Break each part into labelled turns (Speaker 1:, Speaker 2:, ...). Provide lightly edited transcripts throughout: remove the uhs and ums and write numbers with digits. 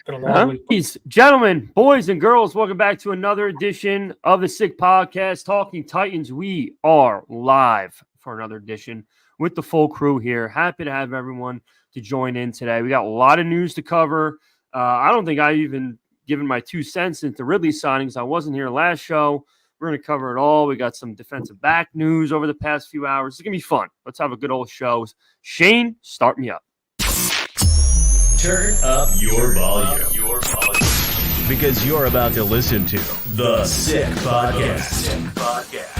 Speaker 1: Been a long week.
Speaker 2: Ladies, gentlemen, boys and girls, welcome back to another edition of the Sick Podcast, Talking Titans. We are live for another edition with the full crew here. Happy to have everyone to join in today. We got a lot of news to cover. I don't think I've even given my 2 cents into Ridley signings. I wasn't here last show. We're going to cover it all. We got some defensive back news over the past few hours. It's going to be fun. Let's have a good old show. Shane, start me up.
Speaker 3: Turn up your volume. Because you're about to listen to The Sick Podcast.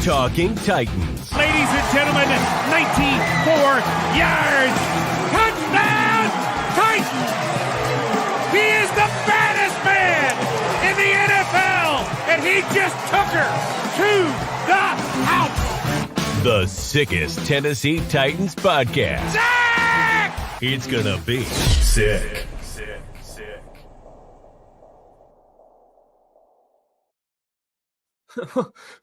Speaker 3: Talking Titans.
Speaker 4: Ladies and gentlemen, 94 yards. Touchdown, Titans. He is the baddest man in the NFL, and he just took her to the house.
Speaker 3: The sickest Tennessee Titans podcast.
Speaker 4: Zach!
Speaker 3: It's gonna be sick.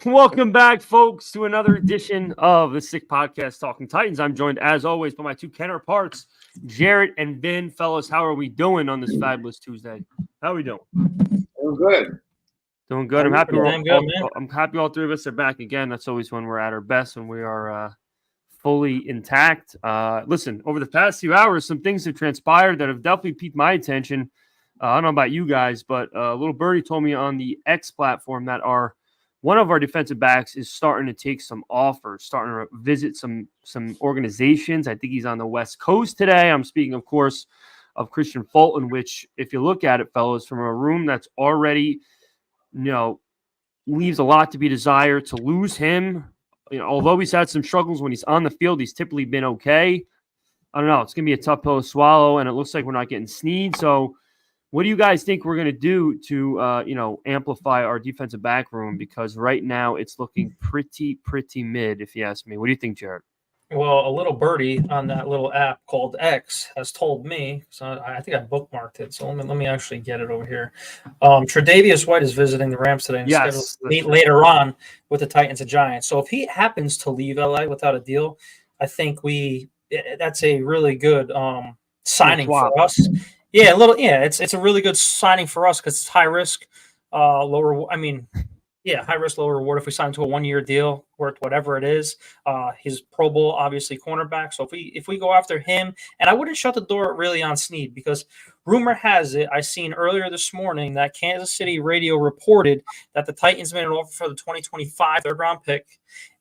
Speaker 2: Welcome back, folks, to another edition of the Sick Podcast, Talking Titans. I'm joined, as always, by my two counterparts, Jarett and Vin. Fellas, how are we doing on this fabulous Tuesday? How are we doing?
Speaker 5: Doing good.
Speaker 2: Doing good. I'm happy. I'm happy all three of us are back again. That's always when we're at our best, when we are fully intact. Listen, over the past few hours, some things have transpired that have definitely piqued my attention. I don't know about you guys, but little birdie told me on the X platform that one of our defensive backs is starting to take some offers, starting to visit some organizations. I think he's on the West Coast today. I'm speaking, of course, of Christian Fulton, which, if you look at it, fellas, from a room that's already, leaves a lot to be desired. To lose him, although he's had some struggles when he's on the field, he's typically been okay. I don't know. It's going to be a tough pill to swallow, and it looks like we're not getting Snead. So what do you guys think we're going to do to, amplify our defensive back room? Because right now it's looking pretty mid, if you ask me. What do you think, Jarett?
Speaker 1: Well, a little birdie on that little app called X has told me, so I think I bookmarked it. So let me actually get it over here. Tre'Davious White is visiting the Rams today and scheduled to meet later on with the Titans and Giants. So if he happens to leave LA without a deal, I think that's a really good signing for us. Yeah, it's a really good signing for us because it's high risk, high risk, low reward if we sign to a 1-year deal worth whatever it is. He's Pro Bowl, obviously, cornerback. So if we go after him, and I wouldn't shut the door really on Snead, because rumor has it, I seen earlier this morning that Kansas City radio reported that the Titans made an offer for the 2025 third-round pick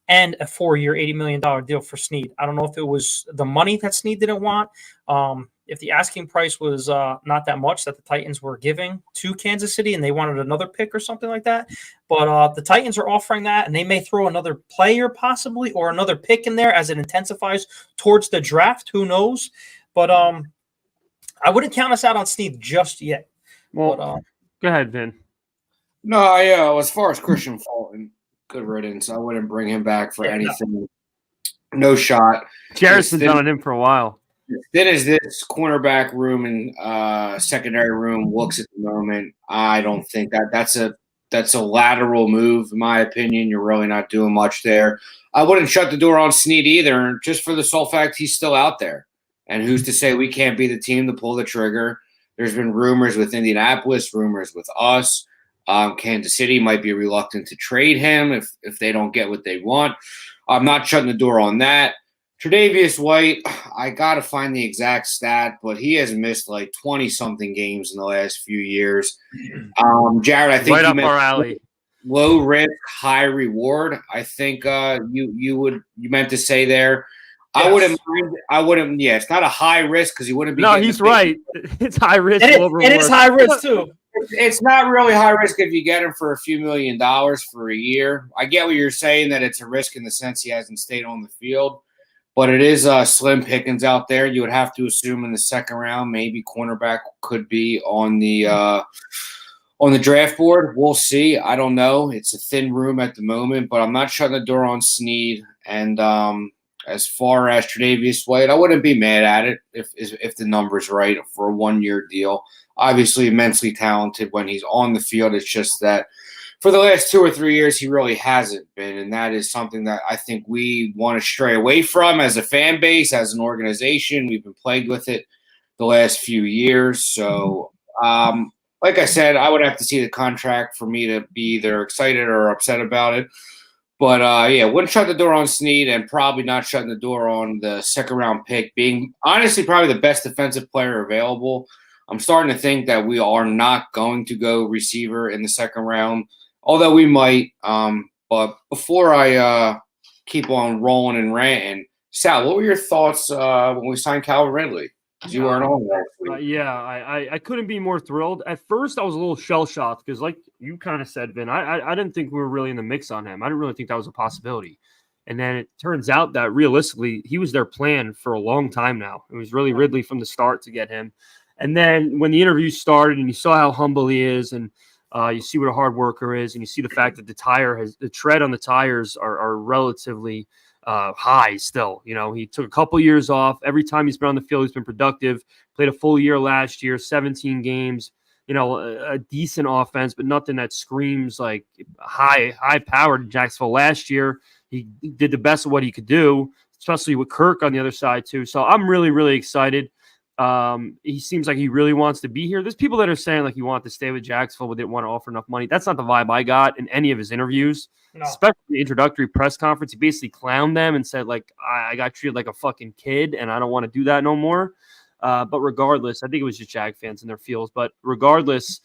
Speaker 1: and a 4-year, $80 million deal for Snead. I don't know if it was the money that Snead didn't want. If the asking price was not that much that the Titans were giving to Kansas City and they wanted another pick or something like that. But the Titans are offering that, and they may throw another player possibly or another pick in there as it intensifies towards the draft. Who knows? But I wouldn't count us out on Snead just yet.
Speaker 2: Well, go ahead, Vin.
Speaker 5: No, as far as Christian Fulton, good riddance. I wouldn't bring him back for anything. No shot.
Speaker 2: Jarrett's been on him for a while.
Speaker 5: Then as this cornerback room and secondary room looks at the moment, I don't think that's a lateral move, in my opinion. You're really not doing much there. I wouldn't shut the door on Snead either, just for the sole fact he's still out there. And who's to say we can't be the team to pull the trigger? There's been rumors with Indianapolis, rumors with us. Kansas City might be reluctant to trade him if they don't get what they want. I'm not shutting the door on that. Tre'Davious White, I got to find the exact stat, but he has missed like 20-something games in the last few years. Jarett, I think
Speaker 2: right up our alley.
Speaker 5: Low risk, high reward. I think you meant to say there. Yes. I wouldn't. Yeah, it's not a high risk because he wouldn't be.
Speaker 2: No, he's right. It's high risk.
Speaker 1: It is high risk too.
Speaker 5: It's not really high risk if you get him for a few $1 million for a year. I get what you're saying, that it's a risk in the sense he hasn't stayed on the field. But it is slim pickings out there. You would have to assume in the second round, maybe cornerback could be on the draft board. We'll see. I don't know. It's a thin room at the moment, but I'm not shutting the door on Snead. And as far as Tre'Davious White, I wouldn't be mad at it if the number's right for a 1-year deal. Obviously, immensely talented when he's on the field. It's just that for the last 2 or 3 years, he really hasn't been, and that is something that I think we want to stray away from as a fan base, as an organization. We've been plagued with it the last few years, so Like I said, I would have to see the contract for me to be either excited or upset about it. But, wouldn't shut the door on Snead and probably not shutting the door on the second-round pick being, honestly, probably the best defensive player available. I'm starting to think that we are not going to go receiver in the second round, although we might. But before I keep on rolling and ranting, Sal, what were your thoughts when we signed Calvin Ridley? Because you weren't on last week.
Speaker 2: I couldn't be more thrilled. At first, I was a little shell-shocked because, like you kind of said, Vin, I didn't think we were really in the mix on him. I didn't really think that was a possibility. And then it turns out that realistically, he was their plan for a long time now. It was really Ridley from the start to get him. And then when the interview started and you saw how humble he is and you see what a hard worker is and you see the fact that the tread on the tires are relatively high still. You know, he took a couple years off. Every time he's been on the field, he's been productive. Played a full year last year, 17 games. You know, a decent offense, but nothing that screams like high powered. Jacksonville last year, he did the best of what he could do, especially with Kirk on the other side too. So I'm really, really excited. He seems like he really wants to be here. There's people that are saying like he wants to stay with Jacksonville, but didn't want to offer enough money. That's not the vibe I got in any of his interviews, especially the introductory press conference. He basically clowned them and said like, I got treated like a fucking kid and I don't want to do that no more. But regardless, I think it was just Jag fans in their feels, but regardless,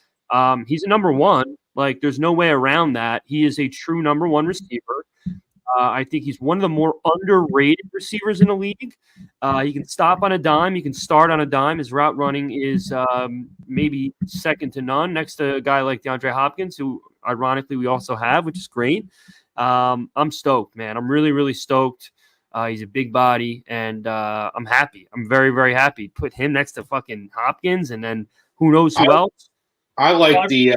Speaker 2: he's a number one. Like there's no way around that. He is a true number one receiver. I think he's one of the more underrated receivers in the league. He can stop on a dime. He can start on a dime. His route running is maybe second to none next to a guy like DeAndre Hopkins, who ironically we also have, which is great. I'm stoked, man. I'm really, really stoked. He's a big body, and I'm happy. I'm very, very happy. Put him next to fucking Hopkins, and then who knows who else.
Speaker 5: I like the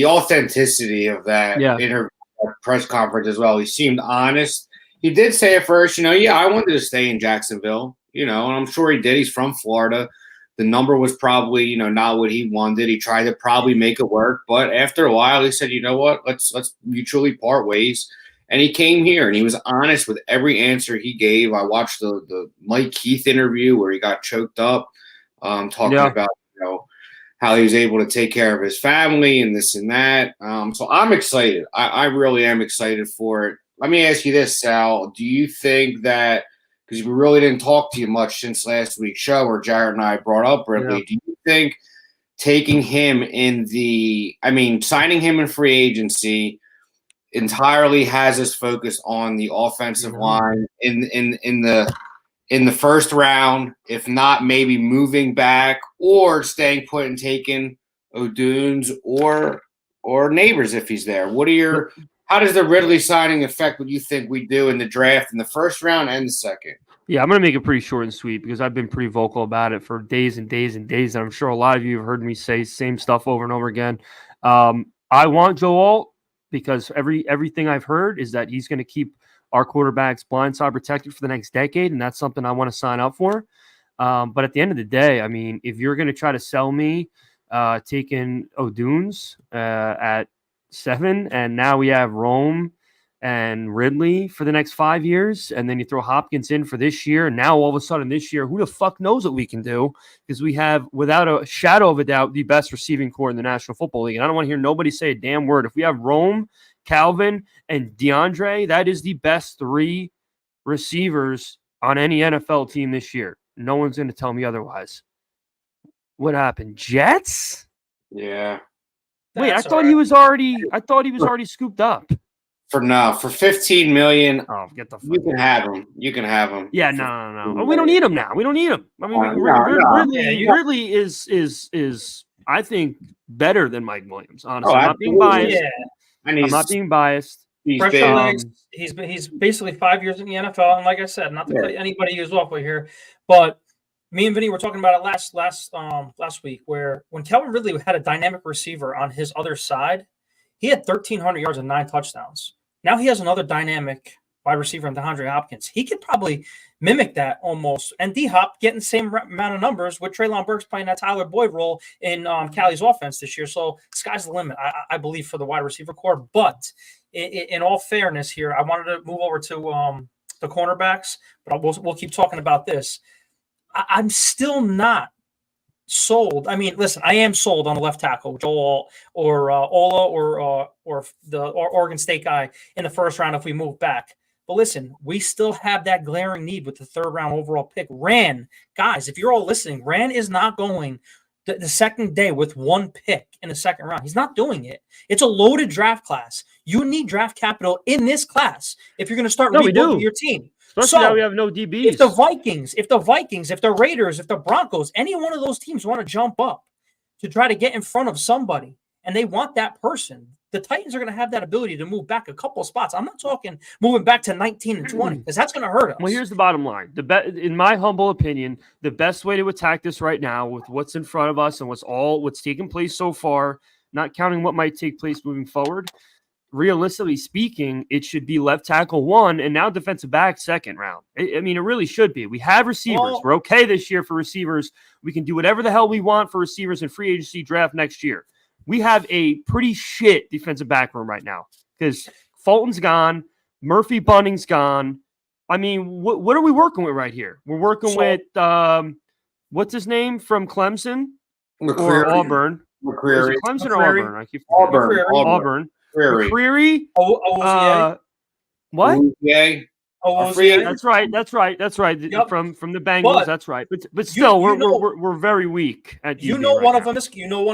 Speaker 5: authenticity of that interview. Press conference as well. He seemed honest. He did say at first, I wanted to stay in Jacksonville, and I'm sure he did. He's from Florida. The number was probably, not what he wanted. He tried to probably make it work, but after a while, he said, you know what, let's mutually part ways. And he came here and he was honest with every answer he gave. I watched the Mike Keith interview where he got choked up, talking about, how he was able to take care of his family and this and that. So I'm excited. I really am excited for it. Let me ask you this, Sal. Do you think that, because we really didn't talk to you much since last week's show where Jarett and I brought up Ridley, do you think taking him signing him in free agency entirely has us focused on the offensive line in the first round, if not maybe moving back or staying put and taking O'Dunes or Neighbors if he's there? How does the Ridley signing affect what you think we do in the draft in the first round and the second?
Speaker 2: Yeah, I'm going to make it pretty short and sweet because I've been pretty vocal about it for days and days and days. And I'm sure a lot of you have heard me say same stuff over and over again. I want Joe Alt because everything I've heard is that he's going to keep our quarterbacks blindside protected for the next decade, and that's something I want to sign up for. But at the end of the day, I mean, if you're going to try to sell me taking O'Dunes at 7, and now we have Rome and Ridley for the next 5 years, and then you throw Hopkins in for this year, and now all of a sudden this year, who the fuck knows what we can do? Because we have, without a shadow of a doubt, the best receiving core in the National Football League. And I don't want to hear nobody say a damn word. If we have Rome, Calvin, and DeAndre, that is the best 3 receivers on any NFL team this year. No one's going to tell me otherwise. What happened? Jets?
Speaker 5: Yeah.
Speaker 2: Wait, I thought he was already scooped up.
Speaker 5: For $15 million.
Speaker 2: Oh, get the fuck.
Speaker 5: You can have him. You can have him.
Speaker 2: Yeah, no. Oh, we don't need him now. We don't need him. I mean, Ridley is I think better than Mike Williams. Honestly, I'm not being biased.
Speaker 1: Yeah.
Speaker 2: I'm not being biased.
Speaker 1: He's basically 5 years in the NFL, and like I said, not to cut anybody who's off here, but me and Vinny were talking about it last week, where when Calvin Ridley had a dynamic receiver on his other side, he had 1,300 yards and 9 touchdowns. Now he has another dynamic wide receiver in DeAndre Hopkins. He could probably mimic that almost. And D-Hop getting the same amount of numbers with Treylon Burks playing that Tyler Boyd role in Cali's offense this year. So sky's the limit, I believe, for the wide receiver core. But in all fairness here, I wanted to move over to the cornerbacks, but we'll keep talking about this. I'm still not sold. I mean, listen, I am sold on the left tackle, Joel or Ola or the Oregon State guy in the first round if we move back. But listen, we still have that glaring need with the third round overall pick. Ran, guys, if you're all listening, Ran is not going the second day with one pick in the second round. He's not doing it. It's a loaded draft class. You need draft capital in this class if you're going to start rebuilding your team.
Speaker 2: Especially now we have no DBs.
Speaker 1: If the Vikings, if the Raiders, if the Broncos, any one of those teams want to jump up to try to get in front of somebody and they want that person, the Titans are going to have that ability to move back a couple of spots. I'm not talking moving back to 19 and 20 because that's going to hurt us.
Speaker 2: Well, here's the bottom line. In my humble opinion, the best way to attack this right now with what's in front of us and what's taken place so far, not counting what might take place moving forward, realistically speaking, it should be left tackle 1 and now defensive back 2nd round. I mean, it really should be. We have receivers. We're okay this year for receivers. We can do whatever the hell we want for receivers in free agency draft next year. We have a pretty shit defensive back room right now because Fulton's gone. Murphy Bunning's gone. I mean, what are we working with right here? We're working with, what's his name from Clemson?
Speaker 5: McCreary.
Speaker 2: Or Auburn.
Speaker 5: McCreary.
Speaker 2: Is it Clemson or Auburn? I keep
Speaker 5: Auburn.
Speaker 2: McCreary. What? That's right. Yep. From the Bengals, that's right. But still, we're very weak at DB
Speaker 1: one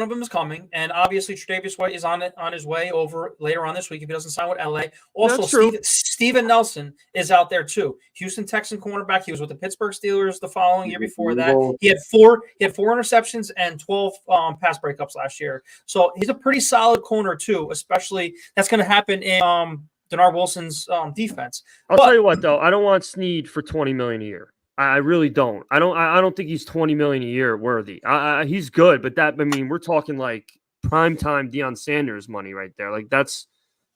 Speaker 1: of them is coming, and obviously Tre'Davious White is on his way over later on this week if he doesn't sign with LA. Also, Steven Nelson is out there too. Houston Texan cornerback. He was with the Pittsburgh Steelers the following year before that. He had four interceptions and 12 pass breakups last year. So he's a pretty solid corner too. Especially that's going to happen in Denard Wilson's defense.
Speaker 2: I'll tell you what, though, I don't want Snead for $20 million a year. I really don't. I don't think he's $20 million a year worthy. He's good, but we're talking like primetime Deion Sanders money right there. Like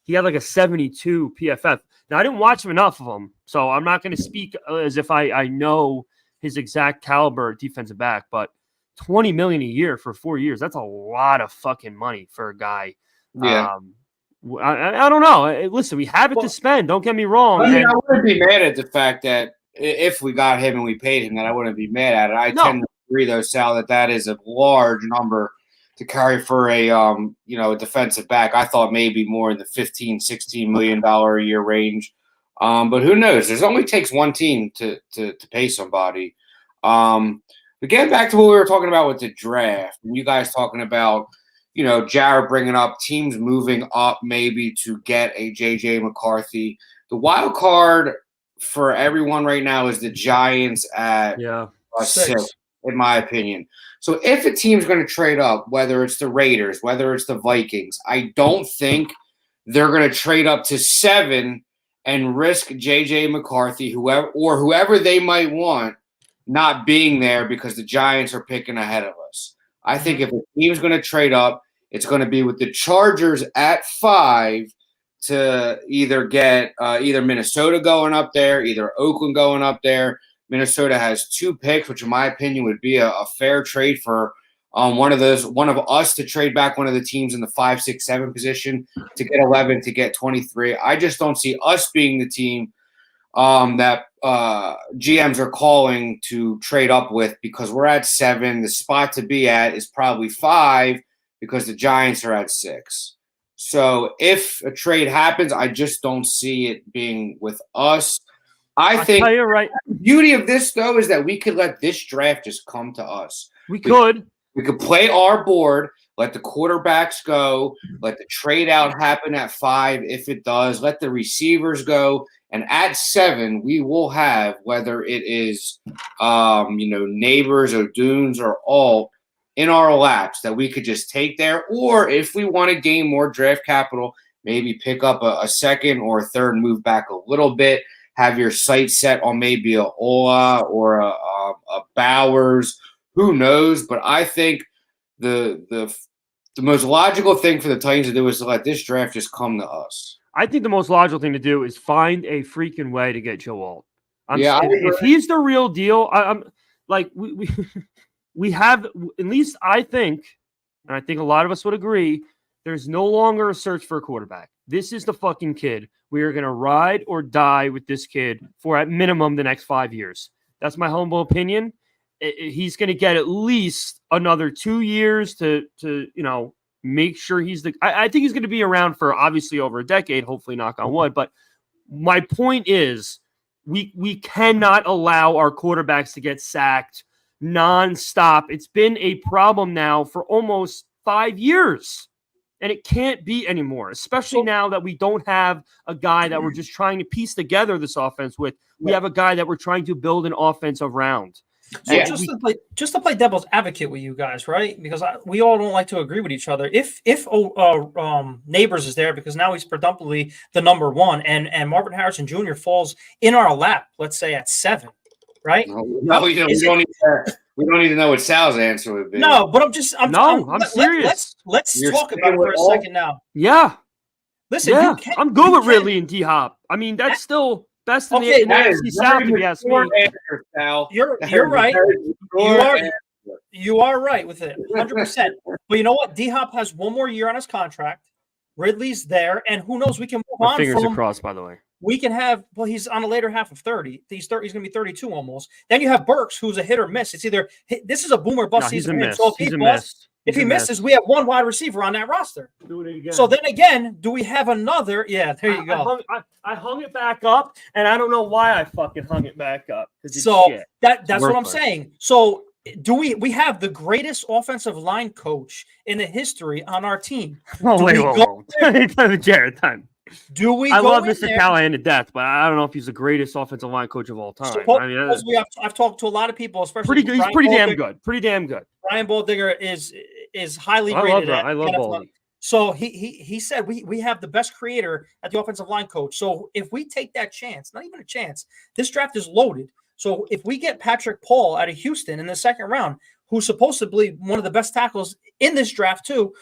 Speaker 2: he had like a 72 PFF. Now I didn't watch him enough of him, so I'm not going to speak as if I know his exact caliber defensive back. But $20 million a year for 4 years, that's a lot of fucking money for a guy.
Speaker 5: Yeah.
Speaker 2: I don't know. Listen, we have it to spend. Don't get me wrong.
Speaker 5: I wouldn't be mad at the fact that if we got him and we paid him, that I wouldn't be mad at it. I tend to agree, though, Sal, that is a large number to carry for a defensive back. I thought maybe more in the $15, $16 million a year range. But who knows? It only takes one team to pay somebody. But getting back to what we were talking about with the draft, and you guys talking about Jarett bringing up teams moving up maybe to get a J.J. McCarthy. The wild card for everyone right now is the Giants at 6, in my opinion. So if a team's going to trade up, whether it's the Raiders, whether it's the Vikings, I don't think they're going to trade up to 7 and risk J.J. McCarthy, whoever they might want, not being there because the Giants are picking ahead of us. I think if a team's going to trade up, it's going to be with the Chargers at 5 to either get either Minnesota going up there, either Oakland going up there. Minnesota has 2 picks, which in my opinion would be a fair trade for one of us to trade back one of the teams in the 5, 6, 7 position to get 11 to get 23. I just don't see us being the team that GMs are calling to trade up with because we're at 7. The spot to be at is probably 5 because the Giants are at 6. So if a trade happens, I just don't see it being with us. I think the beauty of this, though, is that we could let this draft just come to us.
Speaker 2: We could
Speaker 5: play our board, let the quarterbacks go, let the trade out happen at 5 if it does, let the receivers go. And at 7, we will have, whether it is, Neighbors or Dunes or Alt in our laps that we could just take there. Or if we want to gain more draft capital, maybe pick up a second or a third, move back a little bit, have your sight set on maybe a Ola or a Bowers. Who knows? But I think the most logical thing for the Titans to do is to let this draft just come to us.
Speaker 2: I think the most logical thing to do is find a freaking way to get Joe Alt. If he's the real deal, I'm like we have, at least I think, and I think a lot of us would agree, there's no longer a search for a quarterback. This is the fucking kid. We are going to ride or die with this kid for at minimum the next 5 years. That's my humble opinion. he's going to get at least another 2 years to make sure he's I think he's going to be around for obviously over a decade, hopefully knock on wood. But my point is we cannot allow our quarterbacks to get sacked nonstop. It's been a problem now for almost 5 years. And it can't be anymore, especially now that we don't have a guy that we're just trying to piece together this offense with. We have a guy that we're trying to build an offense around.
Speaker 1: So just to play devil's advocate with you guys, right? Because we all don't like to agree with each other. If Neighbors is there because now he's predominantly the number one, and Marvin Harrison Jr. falls in our lap, let's say at 7, right?
Speaker 5: No, we don't need that. We don't need to know what Sal's answer would be.
Speaker 1: No, but I'm
Speaker 2: serious.
Speaker 1: Let's talk about it for a second now.
Speaker 2: Yeah.
Speaker 1: Listen,
Speaker 2: I'm good with Ridley and D-Hop. I mean, that's still best in the NFC South, if you ask me.
Speaker 5: Answer, Sal.
Speaker 1: You're right. You are right with it, 100%. But you know what? D-Hop has 1 more year on his contract. Ridley's there, and who knows? We can move on.
Speaker 2: Fingers crossed, by the way.
Speaker 1: We can have, he's on the later half of 30. He's going to be 32 almost. Then you have Burks, who's a hit or miss. It's either this is a boomer bust season. So if he misses, we have 1 wide receiver on that roster.
Speaker 2: Do it again.
Speaker 1: So then again, do we have another? Yeah, there you go.
Speaker 2: I hung it back up, and I don't know why I fucking hung it back up.
Speaker 1: So that's what I'm saying. So do we have the greatest offensive line coach in the history on our team?
Speaker 2: Oh, wait. Jarett, time.
Speaker 1: Do we?
Speaker 2: I love Mr. Callahan to death, but I don't know if he's the greatest offensive line coach of all time.
Speaker 1: I've talked to a lot of people, especially
Speaker 2: pretty good. He's pretty damn good. Pretty damn good.
Speaker 1: Ryan Boldinger is highly rated.
Speaker 2: I love Baldy.
Speaker 1: So he said we have the best creator at the offensive line coach. So if we take that chance, not even a chance, this draft is loaded. So if we get Patrick Paul out of Houston in the 2nd round, who's supposedly one of the best tackles in this draft too,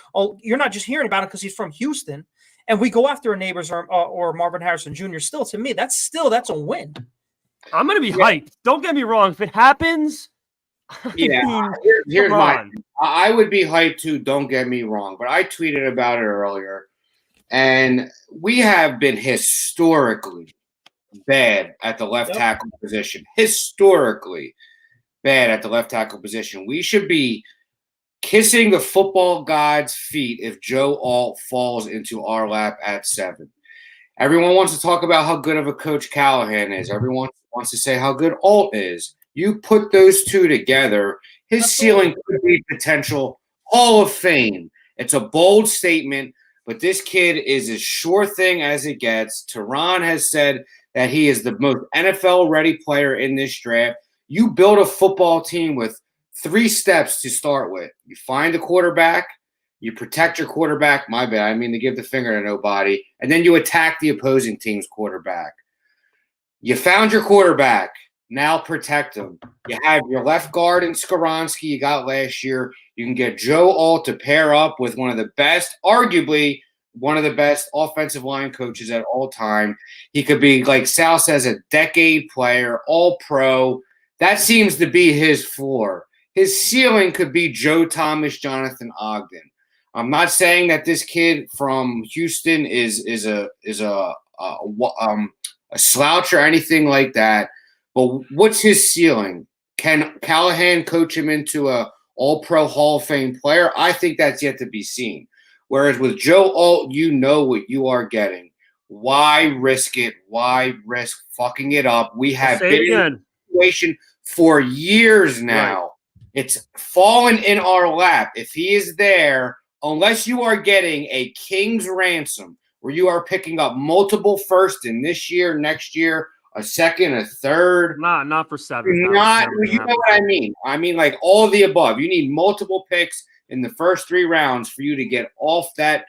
Speaker 1: you're not just hearing about it because he's from Houston. And we go after a Neighbors or Marvin Harrison Jr. Still, to me, that's a win.
Speaker 2: I'm going to be hyped. Don't get me wrong. If it happens,
Speaker 5: here's mine. I would be hyped too. Don't get me wrong. But I tweeted about it earlier, and we have been historically bad at the left tackle position. Historically bad at the left tackle position. We should be kissing the football god's feet if Joe Alt falls into our lap at 7. Everyone wants to talk about how good of a coach Callahan is. Everyone wants to say how good Alt is. You put those two together, his ceiling could be potential Hall of Fame. It's a bold statement, but this kid is as sure thing as it gets. Tehran has said that he is the most NFL-ready player in this draft. You build a football team with 3 steps to start with. You find a quarterback, you protect your quarterback. My bad, I mean to give the finger to nobody. And then you attack the opposing team's quarterback. You found your quarterback. Now protect him. You have your left guard in Skoronski you got last year. You can get Joe Alt to pair up with one of the best, arguably one of the best offensive line coaches at all time. He could be, like Sal says, a decade player, all pro. That seems to be his floor. His ceiling could be Joe Thomas, Jonathan Ogden. I'm not saying that this kid from Houston is a slouch or anything like that, but what's his ceiling? Can Callahan coach him into a All-Pro Hall of Fame player? I think that's yet to be seen. Whereas with Joe Alt, you know what you are getting. Why risk it? Why risk fucking it up? We have been in a situation for years now. Right. It's fallen in our lap. If he is there, unless you are getting a king's ransom where you are picking up multiple first in this year, next year, a second, a third.
Speaker 2: Not for 7.
Speaker 5: You know what I mean. I mean, like all of the above. You need multiple picks in the first 3 rounds for you to get off that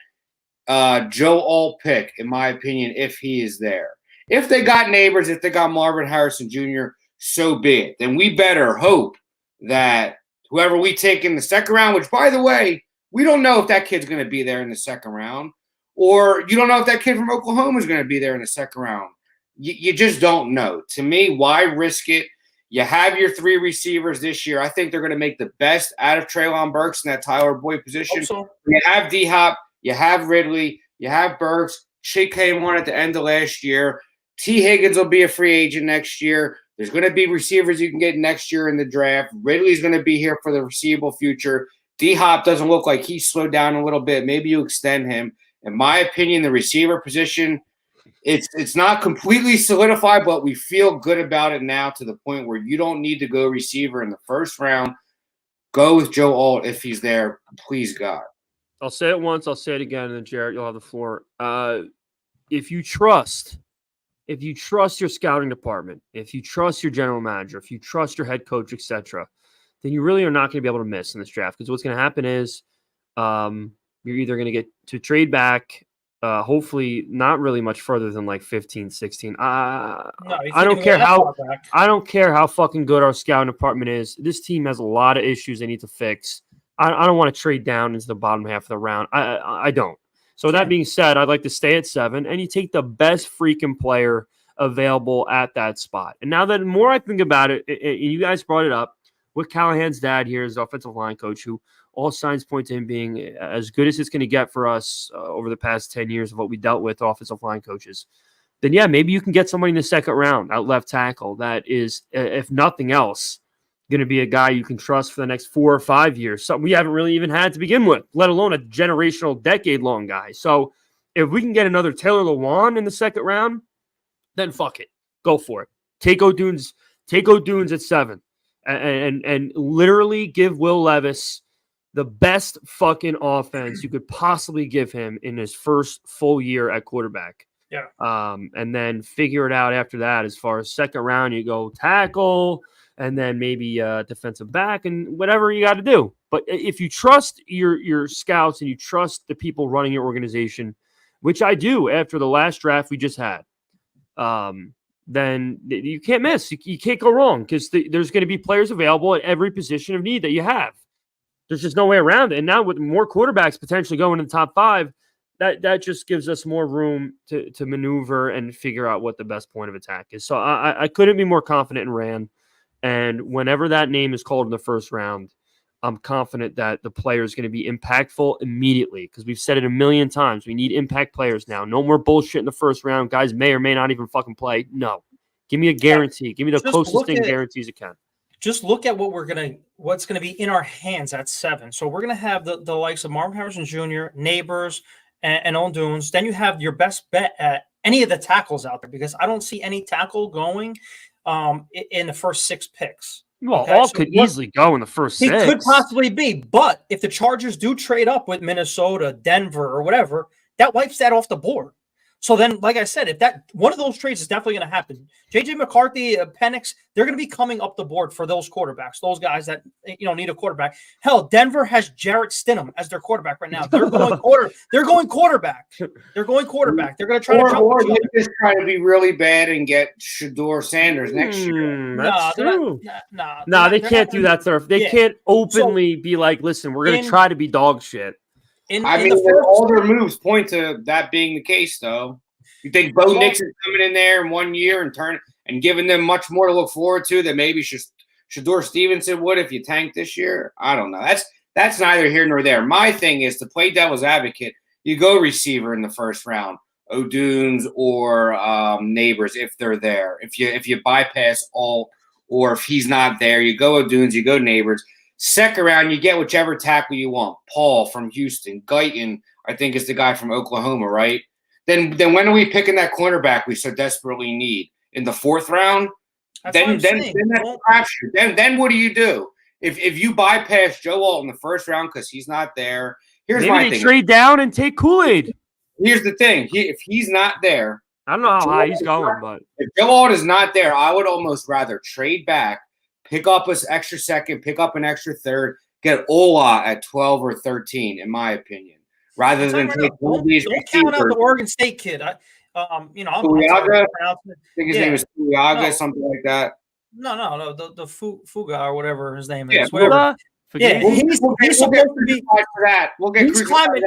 Speaker 5: Joe Alt pick, in my opinion, if he is there. If they got Neighbors, if they got Marvin Harrison Jr., so be it. Then we better hope that whoever we take in the 2nd round, which, by the way, we don't know if that kid's going to be there in the 2nd round, or you don't know if that kid from Oklahoma is going to be there in the 2nd round. You just don't know. To me, why risk it? You have your 3 receivers this year. I think they're going to make the best out of Treylon Burks in that Tyler Boyd position.
Speaker 1: So.
Speaker 5: You have D-Hop, you have Ridley, you have Burks. Chick came on at the end of last year. T. Higgins will be a free agent next year. There's going to be receivers you can get next year in the draft. Ridley's going to be here for the foreseeable future. D-Hop doesn't look like he's slowed down a little bit. Maybe you extend him. In my opinion, the receiver position, it's not completely solidified, but we feel good about it now to the point where you don't need to go receiver in the first round. Go with Joe Alt if he's there. Please, God.
Speaker 2: I'll say it once. I'll say it again, and then Jarrett, you'll have the floor. If you trust your scouting department, if you trust your general manager, if you trust your head coach, etc., then you really are not going to be able to miss in this draft, because what's going to happen is you're either going to get to trade back, hopefully not really much further than like 15, 16. I don't care how fucking good our scouting department is. This team has a lot of issues they need to fix. I don't want to trade down into the bottom half of the round. I don't. So that being said, I'd like to stay at 7, and you take the best freaking player available at that spot. And now that the more I think about it, you guys brought it up, with Callahan's dad here as offensive line coach, who all signs point to him being as good as it's going to get for us over the past 10 years of what we dealt with offensive line coaches, then yeah, maybe you can get somebody in the second round at left tackle that is, if nothing else, going to be a guy you can trust for the next 4 or 5 years, something we haven't really even had to begin with, let alone a generational, decade-long guy. So if we can get another Taylor Lewan in the second round, then fuck it. Go for it. Take O'Dunes at 7. And literally give Will Levis the best fucking offense you could possibly give him in his first full year at quarterback.
Speaker 1: Yeah.
Speaker 2: And then figure it out after that. As far as second round, you go tackle and then maybe defensive back and whatever you got to do. But if you trust your scouts and you trust the people running your organization, which I do after the last draft we just had, then you can't miss. You can't go wrong, because there's going to be players available at every position of need that you have. There's just no way around it. And now with more quarterbacks potentially going in the top 5, that just gives us more room to maneuver and figure out what the best point of attack is. So I couldn't be more confident in Rand. And whenever that name is called in the first round, I'm confident that the player is going to be impactful immediately, because we've said it a million times. We need impact players now. No more bullshit in the first round. Guys may or may not even fucking play. No. Give me a guarantee. Give me the closest thing guarantees you can.
Speaker 1: Just look at what's gonna be in our hands at 7. So we're gonna have the likes of Marvin Harrison Jr., Neighbors, and O'Dunes. Then you have your best bet at any of the tackles out there, because I don't see any tackle going in the first 6 picks.
Speaker 2: Well, all could easily go in the first 6.
Speaker 1: It could possibly be, but if the Chargers do trade up with Minnesota, Denver, or whatever, that wipes that off the board. So then, like I said, if that one of those trades is definitely going to happen, J.J. McCarthy, Penix, they're going to be coming up the board for those quarterbacks, those guys that need a quarterback. Hell, Denver has Jarrett Stidham as their quarterback right now. They're going They're going quarterback. They're going quarterback. They're going to try to jump.
Speaker 5: Or they just try to be really bad and get Shedeur Sanders next year.
Speaker 2: That's true. They can't do that, sir. They can't openly be like, listen, we're going to try to be dog shit.
Speaker 5: All their moves point to that being the case, though. You think Bo Nix is coming in there in 1 year and giving them much more to look forward to than maybe Shedeur Stevenson would if you tanked this year? I don't know. That's neither here nor there. My thing is, to play devil's advocate, you go receiver in the first round, O'Dunes or Neighbors if they're there. If you bypass Alt, or if he's not there, you go O'Dunes, you go Neighbors. Second round, you get whichever tackle you want. Paul from Houston. Guyton, I think, is the guy from Oklahoma, right? Then when are we picking that cornerback we so desperately need? In the 4th round? Then that's a crapshoot. Then what do you do? If you bypass Joe Alt in the first round because he's not there, here's my thing. Maybe
Speaker 2: trade down and take Kool-Aid.
Speaker 5: Here's the thing. If he's not there,
Speaker 2: I don't know how high he's going, but
Speaker 5: if Joe Alt is not there, I would almost rather trade back, pick up an extra second, pick up an extra third, get Ola at 12 or 13, in my opinion, rather than take one of these receivers.
Speaker 1: Don't count out the Oregon State kid.
Speaker 5: Fugaga? I think his name is Fugaga, something like that.
Speaker 1: No, the Fuga or whatever his name is.
Speaker 5: Yeah,
Speaker 1: whatever.
Speaker 5: Yeah, he's supposed to be for that. We'll get crucified.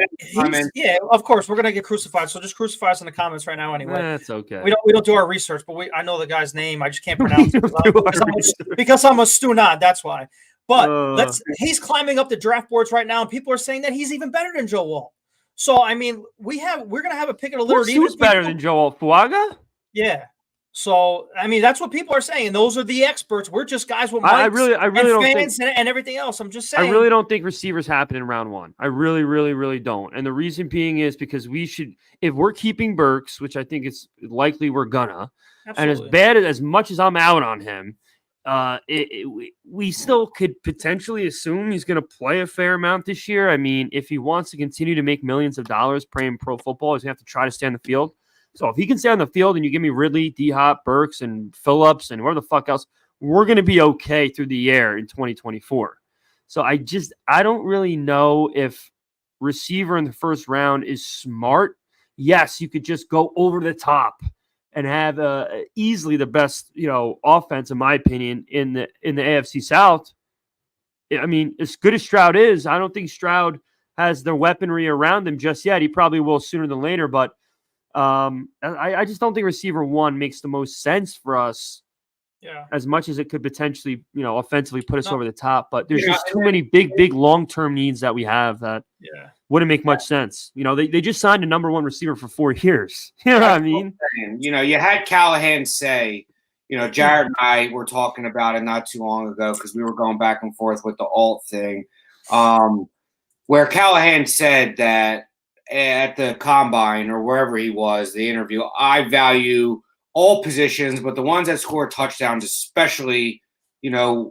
Speaker 1: Yeah, of course, we're gonna get crucified. So just crucify us in the comments right now, anyway.
Speaker 2: That's okay.
Speaker 1: We don't do our research, but I know the guy's name. I just can't pronounce it because I'm a stunad. That's why. But he's climbing up the draft boards right now, and people are saying that he's even better than Joe Alt. So I mean, we're gonna have a pick of the litter.
Speaker 2: Who's better than Joe Alt? Fuaga?
Speaker 1: Yeah. So, I mean, that's what people are saying. Those are the experts. We're just guys with mics
Speaker 2: I really don't
Speaker 1: fans
Speaker 2: think,
Speaker 1: and everything else. I'm just saying.
Speaker 2: I really don't think receivers happen in round one. I really, really, really don't. And the reason being is because we should, if we're keeping Burks, which I think it's likely we're gonna,
Speaker 1: Absolutely.
Speaker 2: and as much as I'm out on him, we still could potentially assume he's going to play a fair amount this year. I mean, if he wants to continue to make millions of dollars playing pro football, he's going to have to try to stay on the field. So if he can stay on the field and you give me Ridley, D-Hop, Burks, and Phillips, and whoever the fuck else, we're going to be okay through the air in 2024. So I don't really know if receiver in the first round is smart. Yes, you could just go over the top and have easily the best, offense, in my opinion, in the AFC South. I mean, as good as Stroud is, I don't think Stroud has the weaponry around him just yet. He probably will sooner than later, but I just don't think receiver one makes the most sense for us.
Speaker 1: Yeah.
Speaker 2: As much as it could potentially, offensively put us over the top, but there's just too many big long-term needs that we have that wouldn't make much sense. They just signed a number one receiver for 4 years. You know what I mean?
Speaker 5: You had Callahan say, Jarett and I were talking about it not too long ago because we were going back and forth with the alt thing, where Callahan said that at the combine or wherever he was, the interview, I value all positions, but the ones that score touchdowns, especially, I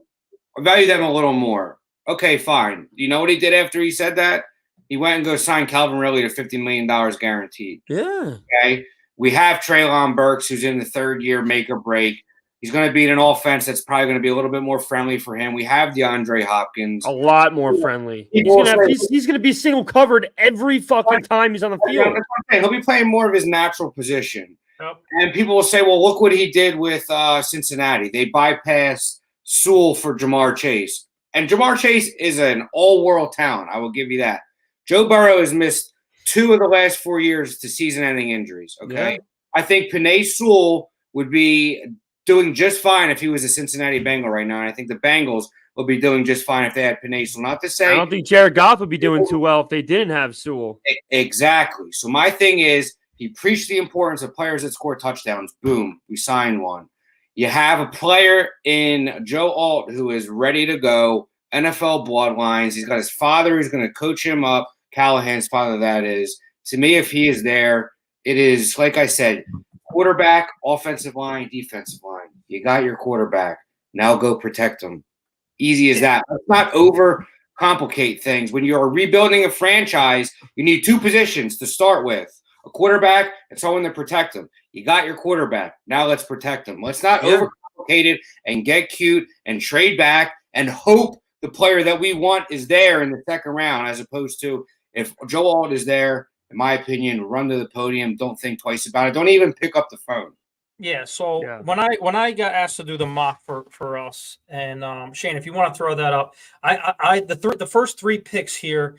Speaker 5: value them a little more. Okay, fine. You know what he did after he said that? He went and signed Calvin Ridley to $50 million guaranteed.
Speaker 2: Yeah.
Speaker 5: Okay. We have Treylon Burks, who's in the third year, make or break. He's going to be in an offense that's probably going to be a little bit more friendly for him. We have DeAndre Hopkins.
Speaker 2: A lot more friendly. He's going to be single covered every fucking time he's on the field.
Speaker 5: He'll be playing more of his natural position.
Speaker 1: Yep.
Speaker 5: And people will say, well, look what he did with Cincinnati. They bypassed Sewell for Jamar Chase. And Jamar Chase is an all-world talent. I will give you that. Joe Burrow has missed 2 of the last 4 years to season-ending injuries, okay? Yeah. I think Penei Sewell would be doing just fine if he was a Cincinnati Bengal right now. And I think the Bengals would be doing just fine if they had Penei Sewell. Not to say –
Speaker 2: I don't think Jared Goff would be doing too well if they didn't have Sewell.
Speaker 5: Exactly. So my thing is he preached the importance of players that score touchdowns. Boom, we signed one. You have a player in Joe Alt who is ready to go, NFL bloodlines. He's got his father who's going to coach him up. Callahan's father, that is. To me, if he is there, it is, like I said, quarterback, offensive line, defensive line. You got your quarterback. Now go protect him. Easy as that. Let's not overcomplicate things. When you're rebuilding a franchise, you need 2 positions to start with. A quarterback and someone to protect him. You got your quarterback. Now let's protect him. Let's not overcomplicate it and get cute and trade back and hope the player that we want is there in the second round, as opposed to if Joe Alt is there, in my opinion, run to the podium. Don't think twice about it. Don't even pick up the phone.
Speaker 1: Yeah. So when I got asked to do the mock for us, and Shane, if you want to throw that up, the first 3 picks here.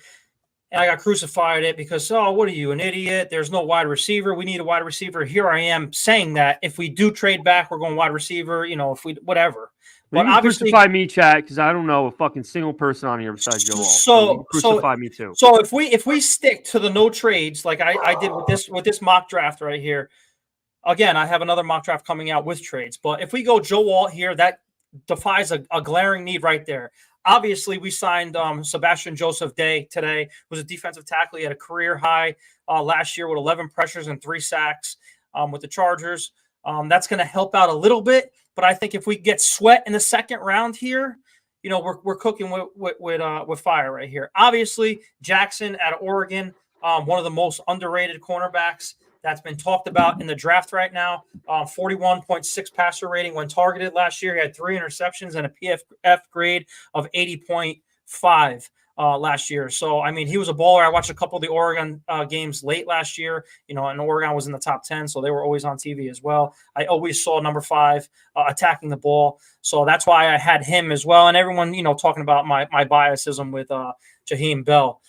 Speaker 1: And I got crucified it because, what are you, an idiot? There's no wide receiver. We need a wide receiver. Here I am saying that if we do trade back, we're going wide receiver, if we whatever.
Speaker 2: But obviously, crucify me, chat, because I don't know a fucking single person on here besides Joe Alt.
Speaker 1: So
Speaker 2: crucify me too.
Speaker 1: So if we stick to the no trades like I did with this mock draft right here, again, I have another mock draft coming out with trades. But if we go Joe Alt here, that defies a glaring need right there. Obviously, we signed Sebastian Joseph Day today, who's a defensive tackle. He had a career high last year with 11 pressures and 3 sacks with the Chargers. That's going to help out a little bit. But I think if we get Sweat in the second round here, we're cooking with fire right here. Obviously, Jackson out of Oregon, one of the most underrated cornerbacks that's been talked about in the draft right now. 41.6 passer rating when targeted last year. He had 3 interceptions and a PFF grade of 80.5 last year. So, I mean, he was a baller. I watched a couple of the Oregon games late last year, and Oregon was in the top 10, so they were always on TV as well. I always saw number 5 attacking the ball. So that's why I had him as well. And everyone, talking about my biasism with Jaheim Bell.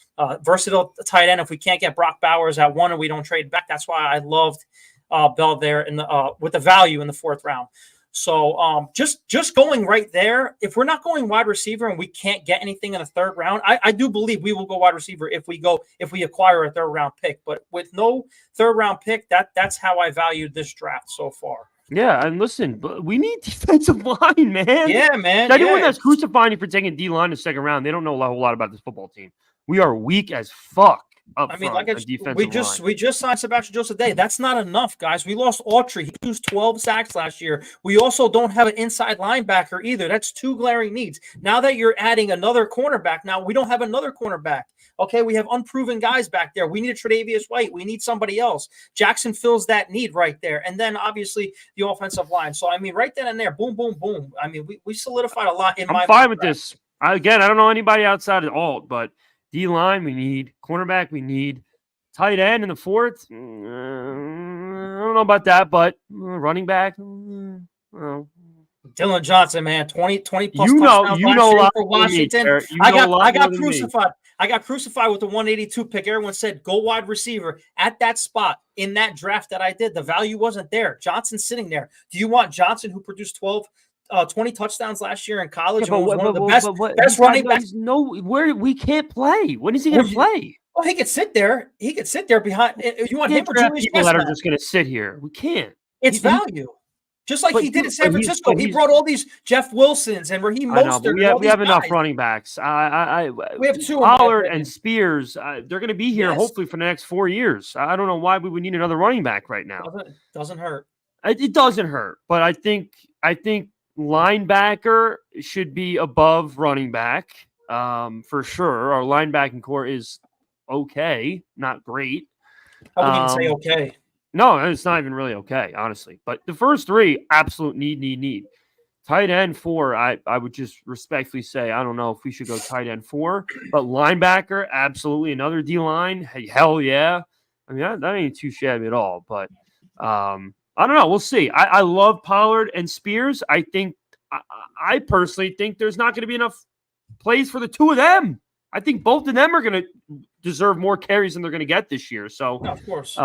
Speaker 1: Versatile tight end. If we can't get Brock Bowers at 1 and we don't trade back, that's why I loved Bell there in the with the value in the 4th round. So just going right there, if we're not going wide receiver and we can't get anything in the 3rd round, I do believe we will go wide receiver if we acquire a 3rd round pick. But with no 3rd round pick, that's how I valued this draft so far.
Speaker 2: Yeah, and listen, but we need defensive line, man.
Speaker 1: Yeah, man.
Speaker 2: Anyone that's crucifying you for taking D-line in the second round, they don't know a whole lot about this football team. We are weak as fuck up front on defensive line.
Speaker 1: We just signed Sebastian Joseph Day. That's not enough, guys. We lost Autry. He used 12 sacks last year. We also don't have an inside linebacker either. That's two glaring needs. Now that you're adding another cornerback, now we don't have another cornerback. Okay, we have unproven guys back there. We need a Tre'Davious White. We need somebody else. Jackson fills that need right there. And then obviously the offensive line. So I mean, right then and there, boom, boom, boom. I mean, we solidified a lot in my
Speaker 2: I'm fine with this. I don't know anybody outside of Alt, but D-line we need, cornerback we need, tight end in the fourth. I don't know about that, but running back. Dylan
Speaker 1: Johnson, man, 20 plus touchdowns for Washington. I got crucified. I got crucified with the 182 pick. Everyone said go wide receiver at that spot in that draft that I did. The value wasn't there. Johnson's sitting there. Do you want Johnson, who produced 20 touchdowns last year in college, and was one of the best running backs?
Speaker 2: Where we can't play. When is he going to play?
Speaker 1: Well, he could sit there. He could sit there behind. You want him for Julius
Speaker 2: people that are just going to sit here? We can't.
Speaker 1: It's value. Just like he did in San Francisco. He brought all these Jeff Wilsons and Raheem Mostert.
Speaker 2: We have enough running backs.
Speaker 1: We have two.
Speaker 2: Pollard and Spears. They're going to be here hopefully for the next 4 years. I don't know why we would need another running back right now.
Speaker 1: Doesn't hurt.
Speaker 2: It doesn't hurt, but I think linebacker should be above running back for sure. Our linebacking core is okay, not great.
Speaker 1: I wouldn't even say okay.
Speaker 2: No, it's not even really okay, honestly. But the first three, absolute need. Tight end 4, I would just respectfully say, I don't know if we should go tight end 4. But linebacker, absolutely. Another D-line, hell yeah. I mean, that ain't too shabby at all. But I don't know. We'll see. I love Pollard and Spears. I personally think there's not going to be enough plays for the two of them. I think both of them are going to deserve more carries than they're going to get this year. So,
Speaker 1: of course.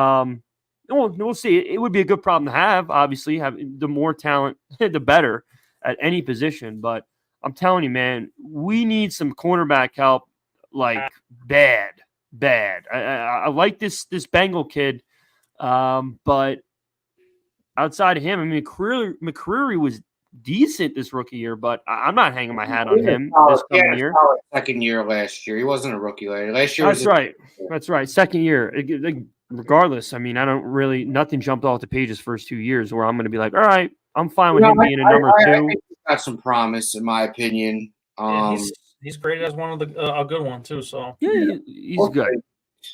Speaker 2: We'll see. It would be a good problem to have. Obviously, the more talent, the better at any position. But I'm telling you, man, we need some cornerback help, like bad. I like this Bengal kid, but outside of him, I mean, McCreary was decent this rookie year, but I'm not hanging my hat on him this coming year.
Speaker 5: Second year last year, he wasn't a rookie last year.
Speaker 2: That's right. Second year. Regardless, I mean, nothing jumped off the pages first 2 years where I'm going to be like, all right, I'm fine with him being a number 2.
Speaker 5: I think he's got some promise, in my opinion.
Speaker 1: He's graded as one of a good one too. So
Speaker 2: yeah, he's good.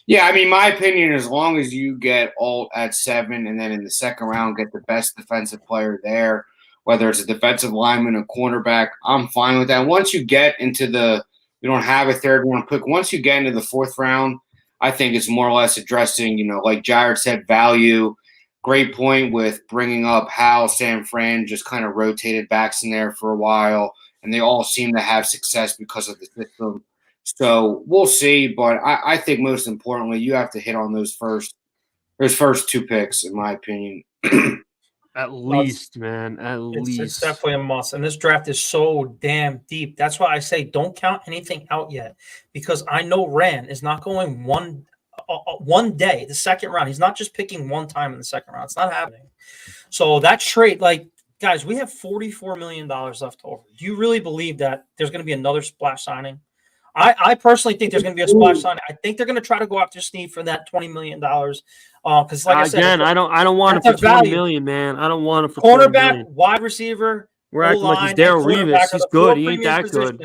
Speaker 5: Yeah, I mean, my opinion, as long as you get Alt at 7 and then in the second round get the best defensive player there, whether it's a defensive lineman or cornerback, I'm fine with that. Once you get into we don't have a third round pick. Once you get into the fourth round, I think it's more or less addressing, like Jarett said, value. Great point with bringing up how San Fran just kind of rotated backs in there for a while, and they all seem to have success because of the system. So we'll see, but I think most importantly, you have to hit on those first 2 picks, in my opinion.
Speaker 2: At least, man. At least.
Speaker 1: It's definitely a must. And this draft is so damn deep. That's why I say don't count anything out yet, because I know Rand is not going one day, the second round. He's not just picking one time in the second round. It's not happening. So that trade, guys, we have $44 million left over. Do you really believe that there's going to be another splash signing? I personally think there's going to be a splash signing. I think they're going to try to go after Snead for that $20 million. Because, like I said,
Speaker 2: I don't want it for $20 million, man. I don't want it for
Speaker 1: cornerback, wide receiver.
Speaker 2: We're acting like he's Darrell Revis. He's good. He ain't that good.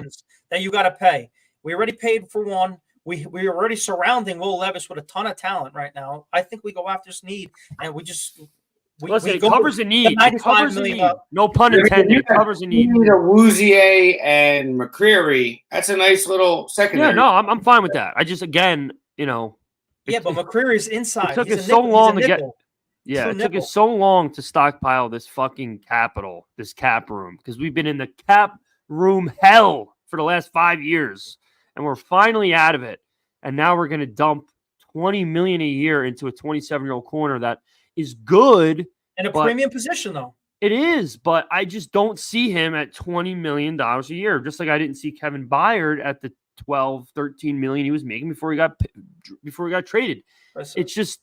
Speaker 1: That you got to pay. We already paid for one. We're already surrounding Will Levis with a ton of talent right now. I think we go after Snead, and we just.
Speaker 2: It covers a need. It covers a need. No pun intended. It covers a need.
Speaker 5: You need a Woozier and McCreary. That's a nice little secondary.
Speaker 2: Yeah, no, I'm fine with that. I just, again,
Speaker 1: Yeah, but McCreary's inside.
Speaker 2: It took us so long to get. Yeah, it took us so long to stockpile this fucking capital, this cap room, because we've been in the cap room hell for the last 5 years, and we're finally out of it. And now we're going to dump $20 million a year into a 27-year-old corner that is good.
Speaker 1: In a premium position, though.
Speaker 2: It is, but I just don't see him at $20 million a year, just like I didn't see Kevin Byard at the 12, 13 million he was making before he got traded. It's just,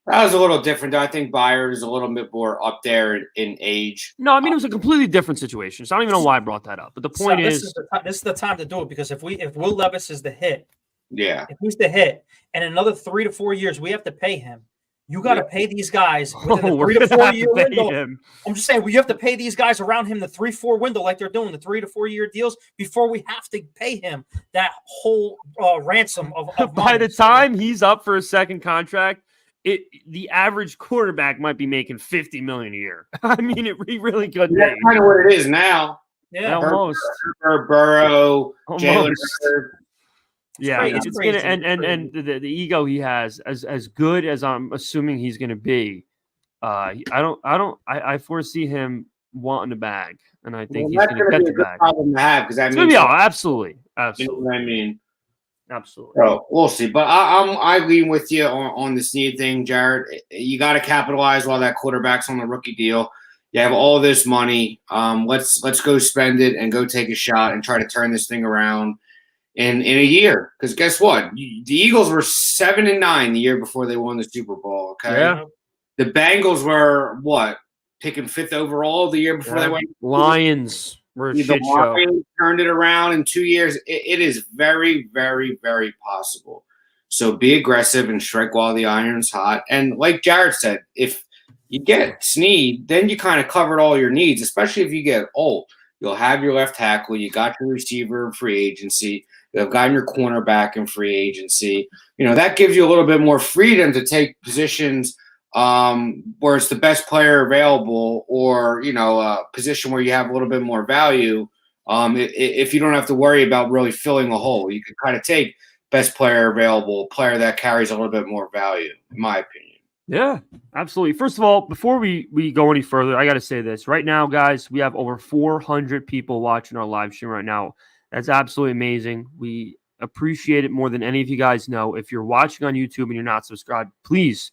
Speaker 5: That was a little different. I think Byard is a little bit more up there in age.
Speaker 2: No, I mean, it was a completely different situation. So I don't even know why I brought that up. But the point
Speaker 1: this is the time to do it, because if Will Levis is the hit, if he's the hit, and in another 3 to 4 years we have to pay him, you got to pay these guys within the 3 to 4 year window. I'm just saying, you have to pay these guys around him the 3-4 window, like they're doing the 3 to 4 year deals, before we have to pay him that whole ransom of money.
Speaker 2: By the time he's up for a second contract, the average quarterback might be making $50 million a year. I mean, he really could.
Speaker 5: That's kind of what it is now.
Speaker 2: Yeah, almost.
Speaker 5: Burrow, Jalen.
Speaker 2: Yeah, it's gonna, and the ego he has, as good as I'm assuming he's going to be, I foresee him wanting the bag, and I think he's going to get the bag.
Speaker 5: Problem to have, because
Speaker 2: absolutely.
Speaker 5: You know what I mean?
Speaker 2: Absolutely.
Speaker 5: So we'll see, but I lean with you on the Snead thing, Jarett. You got to capitalize while that quarterback's on the rookie deal. You have all this money. Let's go spend it and go take a shot and try to turn this thing around in a year. Because guess what? The Eagles were 7-9 the year before they won the Super Bowl. Okay.
Speaker 2: Yeah.
Speaker 5: The Bengals were what? Picking 5th overall the year before they went.
Speaker 2: Lions were a shit show.
Speaker 5: Lions turned it around in 2 years. It is very, very, very possible. So be aggressive and strike while the iron's hot. And like Jarett said, if you get Snead, then you kind of covered all your needs, especially if you get old. You'll have your left tackle. You got your receiver in free agency. You've gotten your cornerback in free agency. That gives you a little bit more freedom to take positions where it's the best player available, or, a position where you have a little bit more value. If you don't have to worry about really filling a hole, you can kind of take best player available, player that carries a little bit more value, in my opinion.
Speaker 2: Yeah, absolutely. First of all, before we go any further, I got to say this. Right now, guys, we have over 400 people watching our live stream right now. That's absolutely amazing. We appreciate it more than any of you guys know. If you're watching on YouTube and you're not subscribed, please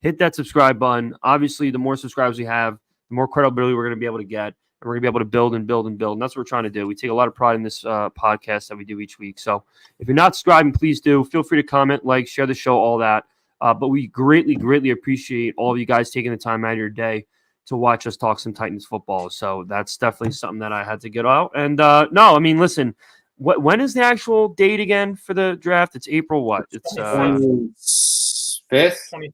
Speaker 2: hit that subscribe button. Obviously, the more subscribers we have, the more credibility we're going to be able to get, and we're going to be able to build and build and build. And that's what we're trying to do. We take a lot of pride in this podcast that we do each week. So if you're not subscribing, please do. Feel free to comment, like, share the show, all that. But we greatly, greatly appreciate all of you guys taking the time out of your day to watch us talk some Titans football. So that's definitely something that I had to get out. And no, I mean, listen, when is the actual date again for the draft? It's April what? It's
Speaker 5: 25th.
Speaker 1: 20.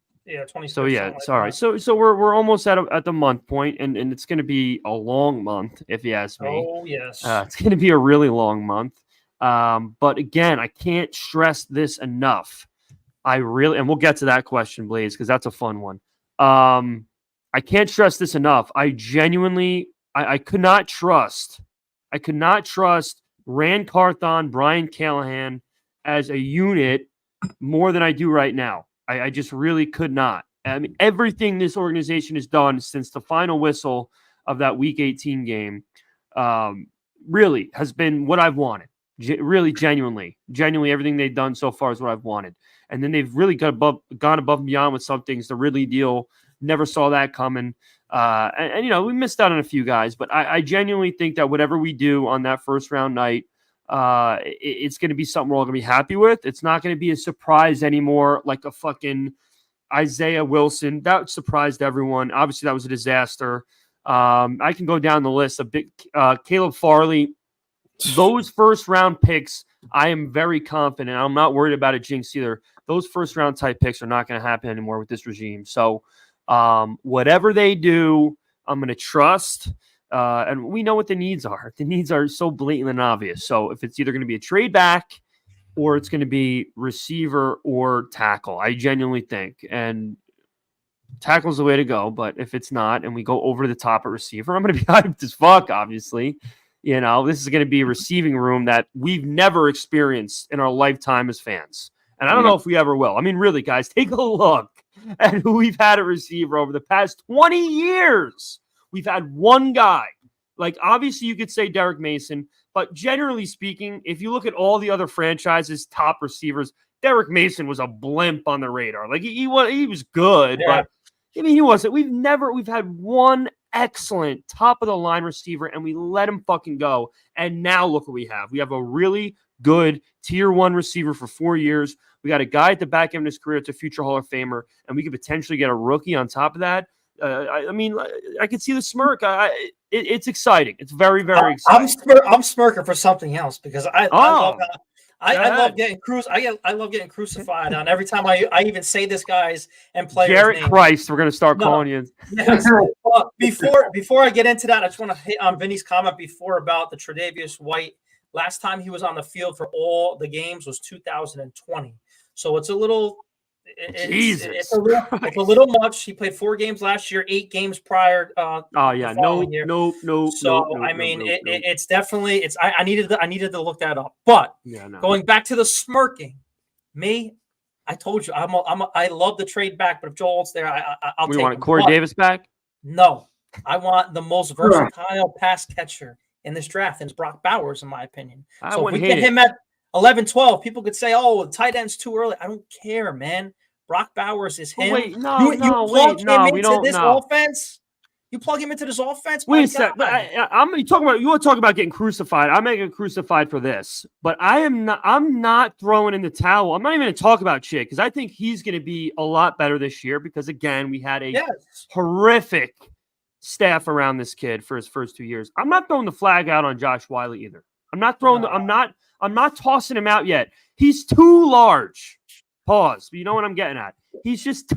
Speaker 2: So yeah, sorry. So we're almost at the month point, and it's going to be a long month, if you ask me.
Speaker 1: Oh yes,
Speaker 2: it's going to be a really long month. But again, I can't stress this enough. And we'll get to that question, Blaze, because that's a fun one. I can't stress this enough. I genuinely, I could not trust Rand Carthon, Brian Callahan as a unit more than I do right now. I just really could not. I mean, everything this organization has done since the final whistle of that Week 18 game really has been what I've wanted. Really, genuinely, everything they've done so far is what I've wanted. And then they've really gone above and beyond with some things. The Ridley deal, never saw that coming. And we missed out on a few guys, but I genuinely think that whatever we do on that first round night, it's going to be something we're all going to be happy with. It's not going to be a surprise anymore, like a fucking Isaiah Wilson. That surprised everyone. Obviously, that was a disaster. I can go down the list. Caleb Farley. Those first round picks, I am very confident. I'm not worried about a jinx either. Those first round type picks are not going to happen anymore with this regime. So whatever they do, I'm going to trust. And we know what the needs are. The needs are so blatant and obvious. So if it's either going to be a trade back or it's going to be receiver or tackle, I genuinely think. And tackle's the way to go. But if it's not and we go over the top at receiver, I'm going to be hyped as fuck, obviously. This is going to be a receiving room that we've never experienced in our lifetime as fans. And I don't know if we ever will. I mean, really, guys, take a look at who we've had at receiver over the past 20 years. We've had one guy. Like, obviously, you could say Derek Mason, but generally speaking, if you look at all the other franchises' top receivers, Derek Mason was a blimp on the radar. Like, he was good, but I mean, he wasn't. We've had one excellent top of the line receiver and we let him fucking go. And now look what we have. We have a really good tier 1 receiver for 4 years. We got a guy at the back end of his career that's a future Hall of Famer, and we could potentially get a rookie on top of that. I mean, I could see the smirk. It's exciting. It's very, very exciting.
Speaker 1: I'm smirking for something else because I love getting I love getting crucified on every time I even say this guy's and player's
Speaker 2: Jarrett
Speaker 1: name.
Speaker 2: Christ, we're gonna start calling you.
Speaker 1: Yes. Before I get into that, I just want to hit on Vinny's comment before about the Tre'Davious White. Last time he was on the field for all the games was 2020. So it's a little. It's a little much. He played 4 games last year, 8 games prior.
Speaker 2: No.
Speaker 1: So I mean, it's definitely it's. I needed to look that up. But going back to the smirking, I told you I love the trade back. But if Joel's there, I'll take.
Speaker 2: We want Corey Davis back.
Speaker 1: No, I want the most versatile pass catcher in this draft, and it's Brock Bowers, in my opinion. So if we get him at 11, 12, people could say, "Oh, tight end's too early." I don't care, man. Brock Bowers is him.
Speaker 2: You plug him into this
Speaker 1: offense. You plug him into this offense.
Speaker 2: Wait a sec. You want to talk about getting crucified? I'm getting crucified for this, but I'm not throwing in the towel. I'm not even going to talk about shit because I think he's going to be a lot better this year because again, we had a horrific staff around this kid for his first 2 years. I'm not throwing the flag out on Josh Wiley either. I'm not throwing I'm not tossing him out yet. He's too large. Pause. You know what I'm getting at? He's just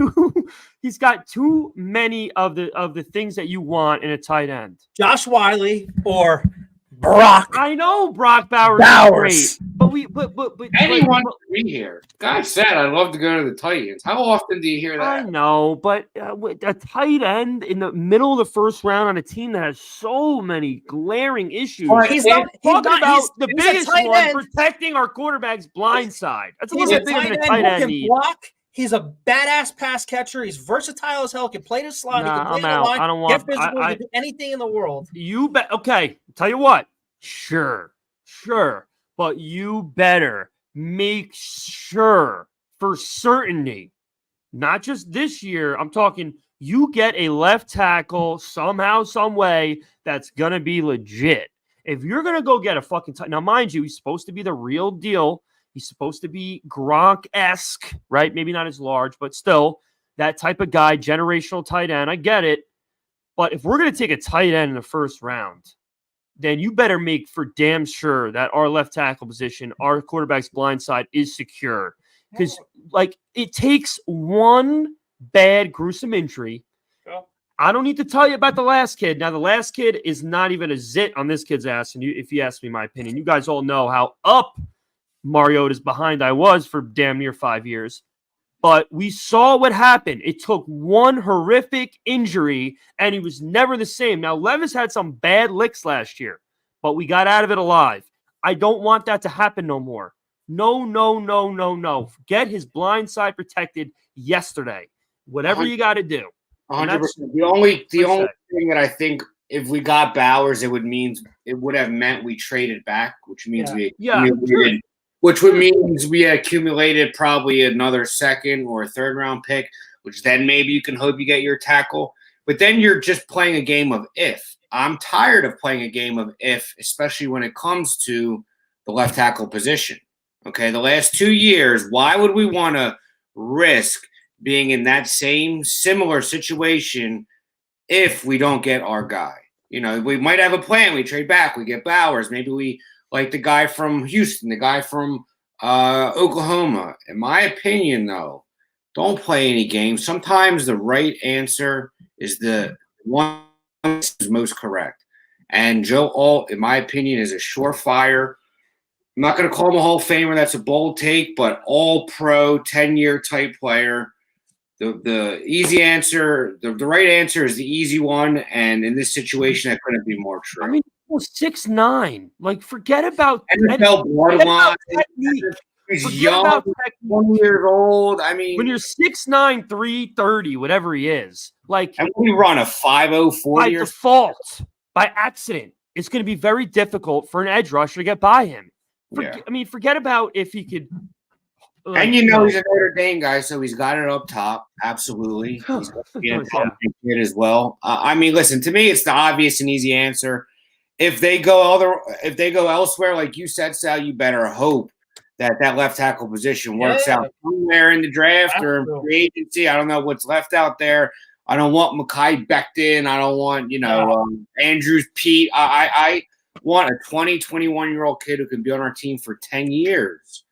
Speaker 2: he's got too many of the things that you want in a tight end.
Speaker 1: Josh Wiley or Brock.
Speaker 2: I know Brock Bowers is great. But
Speaker 5: anyone can be here. Guy said I'd love to go to the Titans. How often do you hear that?
Speaker 2: I know, but with a tight end in the middle of the first round on a team that has so many glaring issues.
Speaker 1: He's talking about
Speaker 2: the biggest one, protecting our quarterback's blind side. That's a little bit bigger than a tight end need.
Speaker 1: He's a badass pass catcher. He's versatile as hell. Can play the slot. He can play the line.
Speaker 2: I don't want.
Speaker 1: Get physical. He can do anything in the world.
Speaker 2: You bet. Okay, tell you what. Sure. But you better make sure for certainty, not just this year. I'm talking you get a left tackle somehow, some way that's going to be legit. If you're going to go get a fucking now, mind you, he's supposed to be the real deal. He's supposed to be Gronk-esque, right? Maybe not as large, but still that type of guy, generational tight end. I get it. But if we're going to take a tight end in the first round, then you better make for damn sure that our left tackle position, our quarterback's blind side is secure. Because, it takes one bad, gruesome injury. I don't need to tell you about the last kid. Now, the last kid is not even a zit on this kid's ass. And if you ask me my opinion, you guys all know how up Mariota's behind I was for damn near 5 years. But we saw what happened. It took one horrific injury, and he was never the same. Now, Levis had some bad licks last year, but we got out of it alive. I don't want that to happen no more. No. Get his blind side protected yesterday. Whatever you got to do.
Speaker 5: 100%. The only thing that I think if we got Bowers, it would have meant we traded back, which means which would means we accumulated probably another second or third round pick, which then maybe you can hope you get your tackle. But then you're just playing a game of if. I'm tired of playing a game of if, especially when it comes to the left tackle position. Okay, the last 2 years, why would we want to risk being in that similar situation if we don't get our guy? We might have a plan. We trade back. We get Bowers. Maybe we like the guy from Houston, the guy from Oklahoma. In my opinion, though, don't play any games. Sometimes the right answer is the one that's most correct. And Joe Alt, in my opinion, is a surefire. I'm not going to call him a Hall of Famer. That's a bold take, but all-pro, 10-year type player. The easy answer, the right answer is the easy one. And in this situation, that couldn't be more true.
Speaker 2: I mean, 6'9". Forget about
Speaker 5: NFL bloodline. He's young, 20 years old. I mean,
Speaker 2: when you're 6'9", 330, whatever he is,
Speaker 5: and we run a 5.04
Speaker 2: by default, by accident, it's going to be very difficult for an edge rusher to get by him. I mean, forget about if he could.
Speaker 5: And he's a Notre Dame guy, so he's got it up top. Absolutely, he's going to be a kid as well. I mean, listen, to me, it's the obvious and easy answer. if they go elsewhere, like you said, Sal, you better hope that left tackle position works out somewhere in the draft or in free agency. I don't know what's left out there. I don't want Mekhi Becton. I don't want, Andrews Pete. I want a 21-year-old kid who can be on our team for 10 years.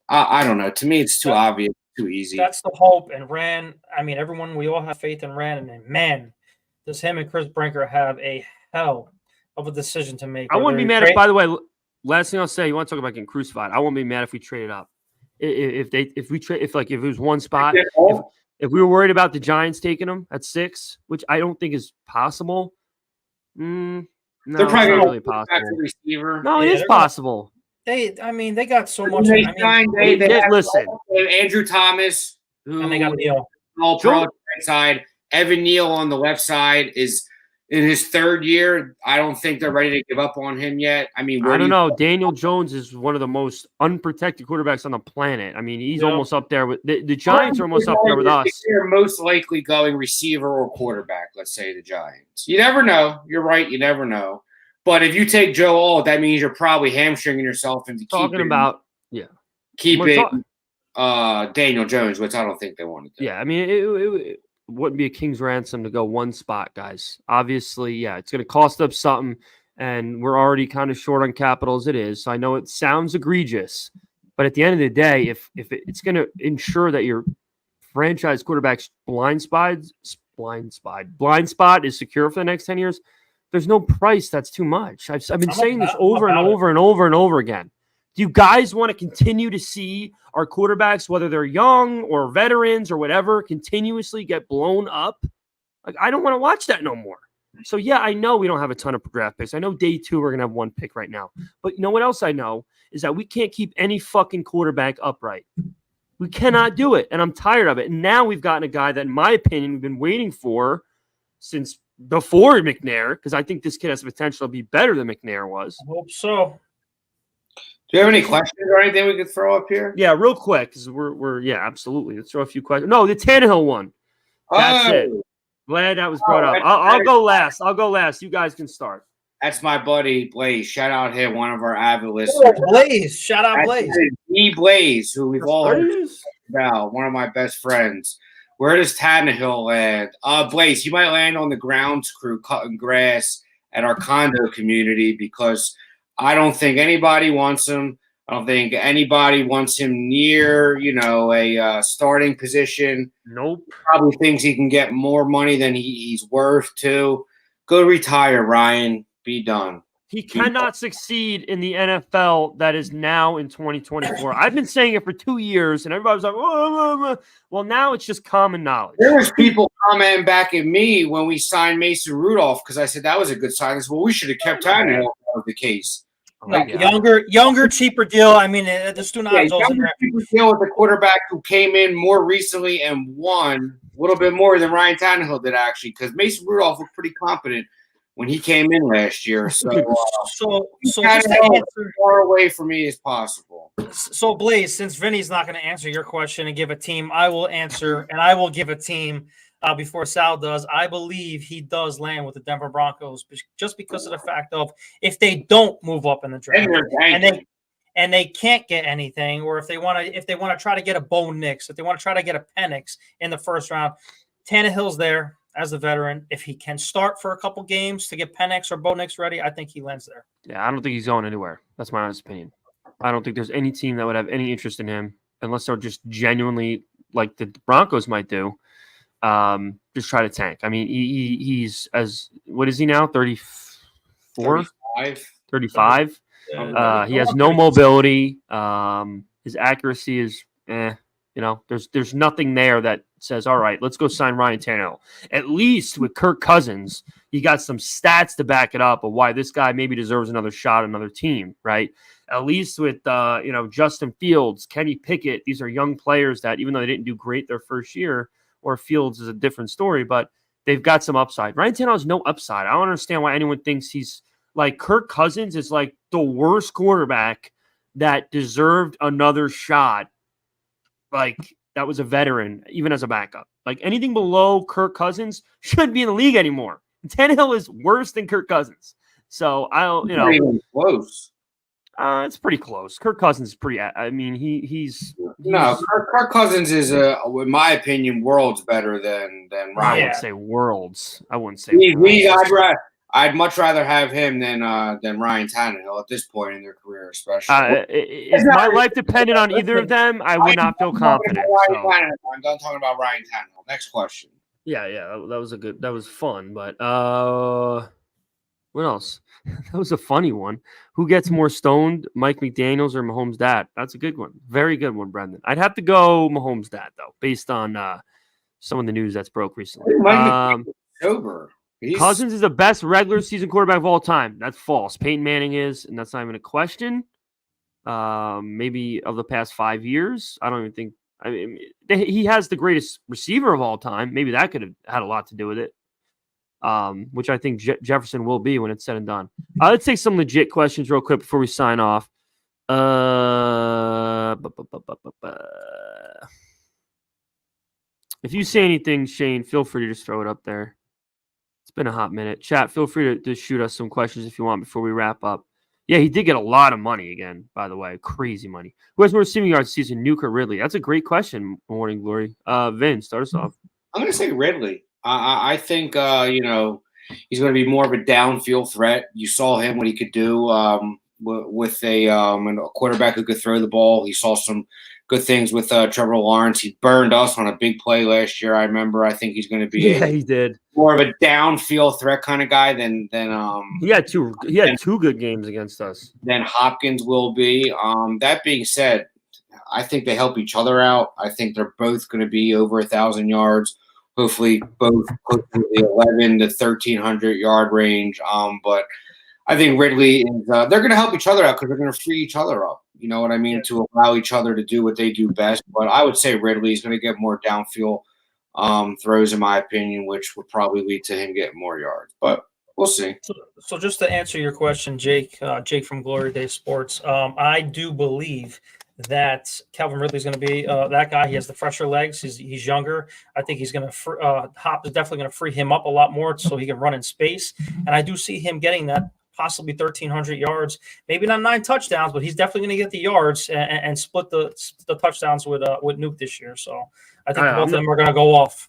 Speaker 5: I don't know. To me, it's too obvious, too easy.
Speaker 1: That's the hope. And we all have faith in Rand. And man, does him and Chris Brinker have a hell of a decision to make.
Speaker 2: I wouldn't be mad if, by the way, last thing I'll say, you want to talk about getting crucified. I won't be mad if we traded up. If it was one spot, if we were worried about the Giants taking them at 6, which I don't think is possible. No,
Speaker 5: they're probably
Speaker 2: not really possible.
Speaker 5: Receiver.
Speaker 2: No, it is possible.
Speaker 1: They got so much.
Speaker 2: Listen,
Speaker 5: Andrew Thomas,
Speaker 1: and they got Neal.
Speaker 5: All pro on the right side. Evan Neal on the left side is in his 3rd year. I don't think they're ready to give up on him yet. I don't
Speaker 2: know. Daniel Jones is one of the most unprotected quarterbacks on the planet. He's almost up there with the Giants are almost up there with us.
Speaker 5: They're most likely going receiver or quarterback. Let's say the Giants. You never know. You're right. You never know. But if you take Joe Alt, that means you're probably hamstringing yourself into keeping Daniel Jones, which I don't think they want to do.
Speaker 2: Yeah, it wouldn't be a king's ransom to go one spot, guys. Obviously, it's going to cost us something, and we're already kind of short on capital as it is. So I know it sounds egregious, but at the end of the day, if it's going to ensure that your franchise quarterback's blind spot is secure for the next 10 years, there's no price that's too much. I've been saying this over and over and over and over again. Do you guys want to continue to see our quarterbacks, whether they're young or veterans or whatever, continuously get blown up? I don't want to watch that no more. So, I know we don't have a ton of draft picks. I know day 2 we're going to have 1 pick right now. But you know what else I know is that we can't keep any fucking quarterback upright. We cannot do it, and I'm tired of it. And now we've gotten a guy that, in my opinion, we've been waiting for since before McNair, because I think this kid has the potential to be better than McNair was.
Speaker 1: I hope so.
Speaker 5: Do you have any questions or anything we could throw up here?
Speaker 2: Yeah, real quick, because we're absolutely. Let's throw a few questions. No, the Tannehill one. That's it. Glad that was brought up. I'll go last. You guys can start.
Speaker 5: That's my buddy Blaze. Shout out him, one of our avid listeners.
Speaker 1: Blaze. Shout out Blaze.
Speaker 5: Blaze, who we've all heard about, one of my best friends. Where does Tannehill land? Blaze, he might land on the grounds crew cutting grass at our condo community because I don't think anybody wants him. I don't think anybody wants him near, a starting position.
Speaker 2: Nope.
Speaker 5: Probably thinks he can get more money than he's worth too. Go retire, Ryan. Be done.
Speaker 2: He cannot succeed in the NFL that is now in 2024. I've been saying it for 2 years, and everybody was like, well, now it's just common knowledge.
Speaker 5: There was people commenting back at me when we signed Mason Rudolph because I said that was a good sign. I said, well, we should have kept Tannehill if that was the case.
Speaker 1: Younger, cheaper deal. There's two nods.
Speaker 5: Younger, cheaper deal with the quarterback who came in more recently and won a little bit more than Ryan Tannehill did, actually, because Mason Rudolph was pretty competent when he came in last year. So just to answer, as far away from me as possible.
Speaker 1: So, Blaze, since Vinny's not going to answer your question and give a team, I will answer, and I will give a team before Sal does. I believe he does land with the Denver Broncos just because of the fact of if they don't move up in the draft and they can't get anything, or if they want to try to get a Bo Nix, if they want to try to get a Penix in the first round, Tannehill's there. As a veteran, if he can start for a couple games to get Penix or Bo Nix ready, I think he lands there.
Speaker 2: Yeah, I don't think he's going anywhere. That's my honest opinion. I don't think there's any team that would have any interest in him unless they're just genuinely, like the Broncos might do, just try to tank. He's what is he now? 34? 35. He has no mobility. His accuracy is there's nothing there that says, all right, let's go sign Ryan Tannehill. At least with Kirk Cousins, he got some stats to back it up of why this guy maybe deserves another shot, another team, right? At least with, Justin Fields, Kenny Pickett, these are young players that even though they didn't do great their first year, or Fields is a different story, but they've got some upside. Ryan Tannehill has no upside. I don't understand why anyone thinks he's like Kirk Cousins is like the worst quarterback that deserved another shot. Like, that was a veteran, even as a backup. Like, anything below Kirk Cousins shouldn't be in the league anymore. Tannehill is worse than Kirk Cousins. So I don't,
Speaker 5: Not even close.
Speaker 2: It's pretty close. Kirk Cousins is pretty. I mean, he's
Speaker 5: no. Kirk Cousins is, in my opinion, worlds better than Ryan.
Speaker 2: I wouldn't say worlds. I wouldn't say. Worlds.
Speaker 5: I'd much rather have him than Ryan Tannehill at this point in their career, especially.
Speaker 2: If my life depended on either of them, I would not feel confident.
Speaker 5: I'm done talking about Ryan Tannehill. Next question.
Speaker 2: Yeah, that was fun, but what else? That was a funny one. Who gets more stoned, Mike McDaniels or Mahomes' dad? That's a good one. Very good one, Brendan. I'd have to go Mahomes' dad, though, based on some of the news that's broke recently.
Speaker 5: Sober.
Speaker 2: Cousins is the best regular season quarterback of all time. That's false. Peyton Manning is, and that's not even a question. Maybe of the past 5 years. I don't even think. I mean, he has the greatest receiver of all time. Maybe that could have had a lot to do with it. Which I think Jefferson will be when it's said and done. Let's take some legit questions real quick before we sign off. If you say anything, Shane, feel free to just throw it up there. It's been a hot minute. Chat, feel free to shoot us some questions if you want before we wrap up. Yeah, he did get a lot of money again, by the way. Crazy money. Who has more receiving yards this season, Nuke or Ridley? That's a great question, Morning Glory. Vin, start us off.
Speaker 5: I'm going to say Ridley. I think, he's going to be more of a downfield threat. You saw him, what he could do with a quarterback who could throw the ball. He saw some good things with Trevor Lawrence. He burned us on a big play last year, I remember. I think he's going to be
Speaker 2: he did.
Speaker 5: More of a downfield threat kind of guy than
Speaker 2: he had two good games against us.
Speaker 5: Than Hopkins will be. That being said, I think they help each other out. I think they're both going to be over 1,000 yards. Hopefully both close to the 11 to 1,300 yard range. But I think Ridley is they're going to help each other out because they're going to free each other up. You know what I mean? To allow each other to do what they do best. But I would say Ridley is going to get more downfield throws, in my opinion, which would probably lead to him getting more yards. But we'll see.
Speaker 1: So just to answer your question, Jake from Glory Day Sports, I do believe that Calvin Ridley is going to be that guy. He has the fresher legs. He's younger. I think he's going to Hop is definitely going to free him up a lot more so he can run in space. And I do see him getting that possibly 1,300 yards, maybe not 9 touchdowns, but he's definitely going to get the yards and split the touchdowns with Nuke this year. So I think both of them are going to go off.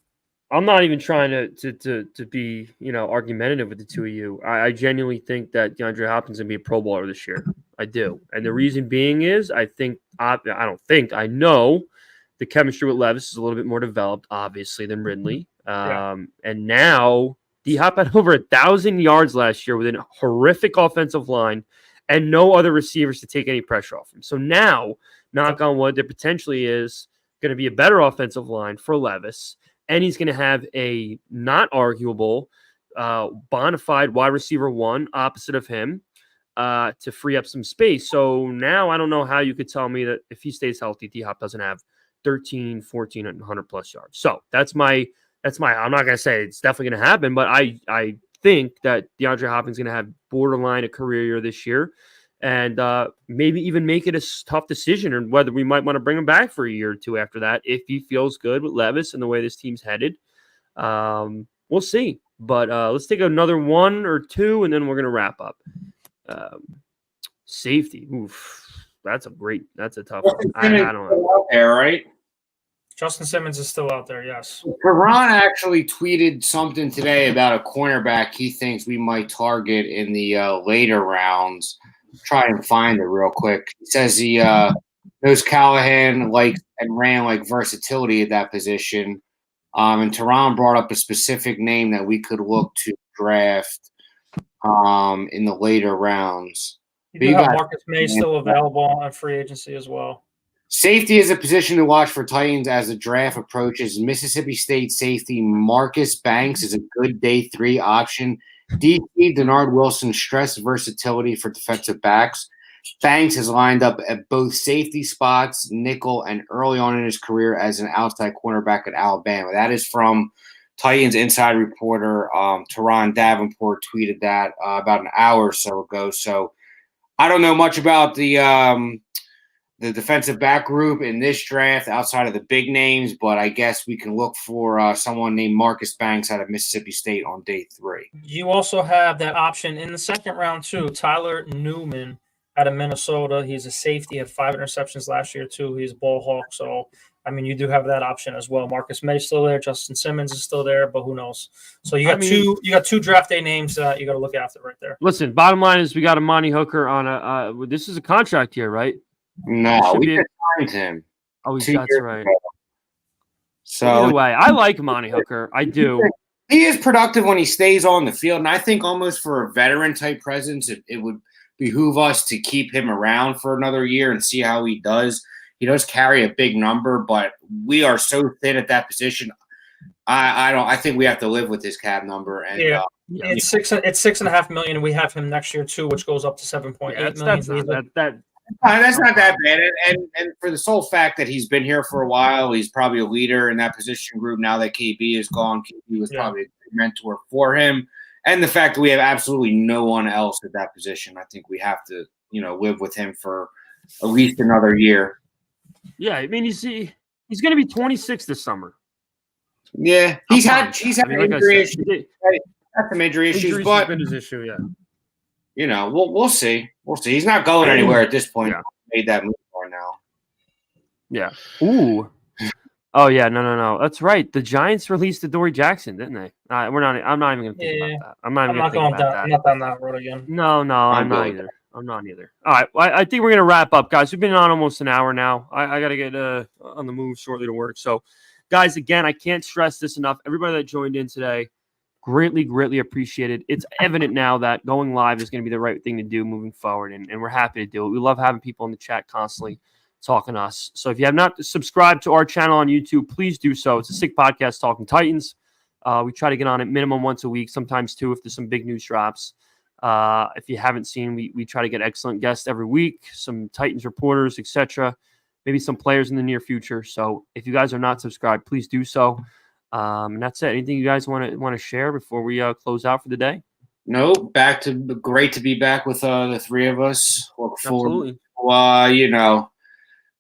Speaker 2: I'm not even trying to be argumentative with the two of you. I genuinely think that DeAndre Hopkins is going to be a Pro Bowler this year. I do, and the reason being is I know the chemistry with Levis is a little bit more developed, obviously, than Ridley. And now D-Hop had over 1,000 yards last year with a horrific offensive line and no other receivers to take any pressure off him. So now, knock on wood, there potentially is going to be a better offensive line for Levis. And he's going to have a not arguable, bona fide wide receiver 1 opposite of him to free up some space. So now I don't know how you could tell me that if he stays healthy, D-Hop doesn't have 13, 14, and 100-plus yards. So that's my I'm not going to say it's definitely going to happen, but I think that DeAndre Hopkins is going to have borderline a career year this year and maybe even make it a tough decision on whether we might want to bring him back for a year or two after that if he feels good with Levis and the way this team's headed. We'll see. But let's take another one or two, and then we're going to wrap up. Safety. Oof. That's a tough one. I don't know.
Speaker 5: Out there, right?
Speaker 1: Justin Simmons is still out there, yes.
Speaker 5: Karan actually tweeted something today about a cornerback he thinks we might target in the later rounds. Try and find it real quick. He says he knows Callahan and ran like versatility at that position. And Tehran brought up a specific name that we could look to draft in the later rounds.
Speaker 1: You got Marcus May still available on free agency as well.
Speaker 5: Safety is a position to watch for Titans as the draft approaches. Mississippi State safety Marcus Banks is a good day 3 option. DC Denard Wilson stress versatility for defensive backs. Banks has lined up at both safety spots, nickel, and early on in his career as an outside cornerback at Alabama. That is from Titans inside reporter Teron Davenport tweeted that about an hour or so ago. So I don't know much about the the defensive back group in this draft outside of the big names, but I guess we can look for someone named Marcus Banks out of Mississippi State on day 3.
Speaker 1: You also have that option in the second round too. Tyler Newman out of Minnesota. He's a safety, had 5 interceptions last year too. He's a ball hawk. So, I mean, you do have that option as well. Marcus May's still there. Justin Simmons is still there, but who knows? So you got two draft day names that you got to look after right there.
Speaker 2: Listen, bottom line is we got Amani Hooker on this is a contract here, right?
Speaker 5: No, we just signed him.
Speaker 2: Oh, that's right.
Speaker 5: So
Speaker 2: either way, I like Amani Hooker. I do.
Speaker 5: He is productive when he stays on the field, and I think almost for a veteran type presence, it would behoove us to keep him around for another year and see how he does. He does carry a big number, but we are so thin at that position. I think we have to live with this cap number. And
Speaker 1: it's $6.5 million, and we have him next year too, which goes up to $7.8 million.
Speaker 5: That's not that bad. And for the sole fact that he's been here for a while, he's probably a leader in that position group. Now that KB is gone, KB was probably a good mentor for him. And the fact that we have absolutely no one else at that position, I think we have to, live with him for at least another year.
Speaker 2: Yeah, I mean, he's going to be 26 this summer.
Speaker 5: Yeah, he's had injury issues. That's some injury issues, but
Speaker 2: been his issue, yeah.
Speaker 5: We'll see. We'll see. He's not going anywhere at this point. Yeah. He made that move for now.
Speaker 2: Yeah. Ooh. Oh yeah. No. That's right. The Giants released Adoree Jackson, didn't they? I'm not even going to think about that. I'm not
Speaker 1: down that road again.
Speaker 2: No, I'm not either. I'm not either. All right. Well, I think we're going to wrap up, guys. We've been on almost an hour now. I got to get on the move shortly to work. So, guys, again, I can't stress this enough. Everybody that joined in today, greatly appreciated. It's evident now that going live is going to be the right thing to do moving forward, and we're happy to do it. We love having people in the chat constantly talking to us. So if you have not subscribed to our channel on YouTube, please do so. It's a sick podcast, Talking Titans. We try to get on it minimum once a week, sometimes 2 if there's some big news drops. If you haven't seen, we try to get excellent guests every week, some Titans reporters, etc., maybe some players in the near future. So if you guys are not subscribed, please do so. And that's it. Anything you guys want to share before we close out for the day?
Speaker 5: No, great to be back with the 3 of us. Look forward to,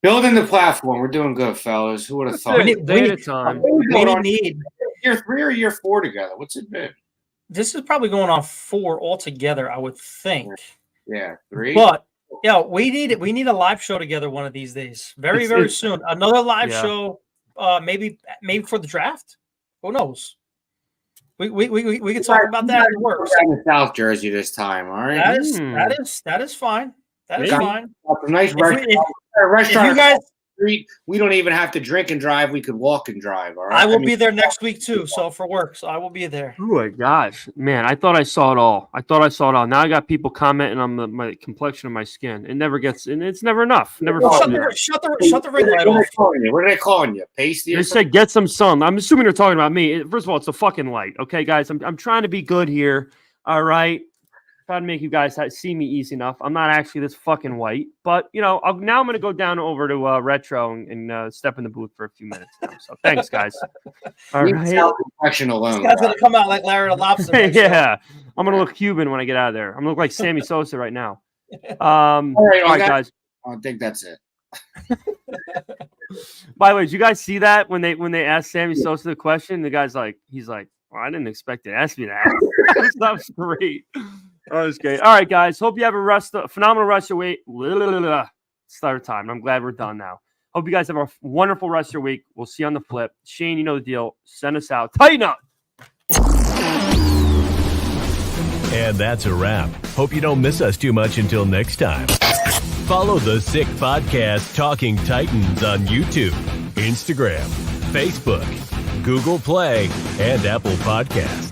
Speaker 5: building the platform. We're doing good, fellas. Who would have thought?
Speaker 2: We
Speaker 1: need
Speaker 5: year 3 or year 4 together. What's it been?
Speaker 1: This is probably going on 4 altogether, I would think.
Speaker 5: Yeah, 3.
Speaker 1: But yeah, we need a live show together one of these days. Very soon. Another live show. Maybe for the draft. Who knows? We can talk about that. It works.
Speaker 5: In South Jersey this time. All right.
Speaker 1: That is fine. That is fine.
Speaker 5: A nice restaurant. You guys, we don't even have to drink and drive. We could walk and drive. All right.
Speaker 1: I will be there next week too. So for work, so I will be there.
Speaker 2: Oh my gosh, man! I thought I saw it all. Now I got people commenting on my complexion of my skin. It never gets, and it's never enough. Never.
Speaker 1: Shut the ring light off.
Speaker 5: What are they calling you? Pasty?
Speaker 2: They said get some sun. I'm assuming they're talking about me. First of all, it's a fucking light. Okay, guys, I'm trying to be good here. All right. Try to make you guys see me easy enough. I'm not actually this fucking white, but now I'm going to go down over to Retro and step in the booth for a few minutes now. So thanks, guys.
Speaker 5: All right. Complexion alone.
Speaker 1: This guy's going to come out like Larry the Lobster.
Speaker 2: Yeah. I'm going to look Cuban when I get out of there. I'm going to look like Sammy Sosa right now. All right, guys.
Speaker 5: I think that's it.
Speaker 2: By the way, did you guys see that when they asked Sammy Sosa the question? The guy's like, well, I didn't expect to ask me that. That was great. Oh, that's great. All right, guys. Hope you have a phenomenal rest of your week. Start time. I'm glad we're done now. Hope you guys have a wonderful rest of your week. We'll see you on the flip. Shane, you know the deal. Send us out. Tighten up.
Speaker 3: And that's a wrap. Hope you don't miss us too much until next time. Follow the Sick Podcast Talking Titans on YouTube, Instagram, Facebook, Google Play, and Apple Podcasts.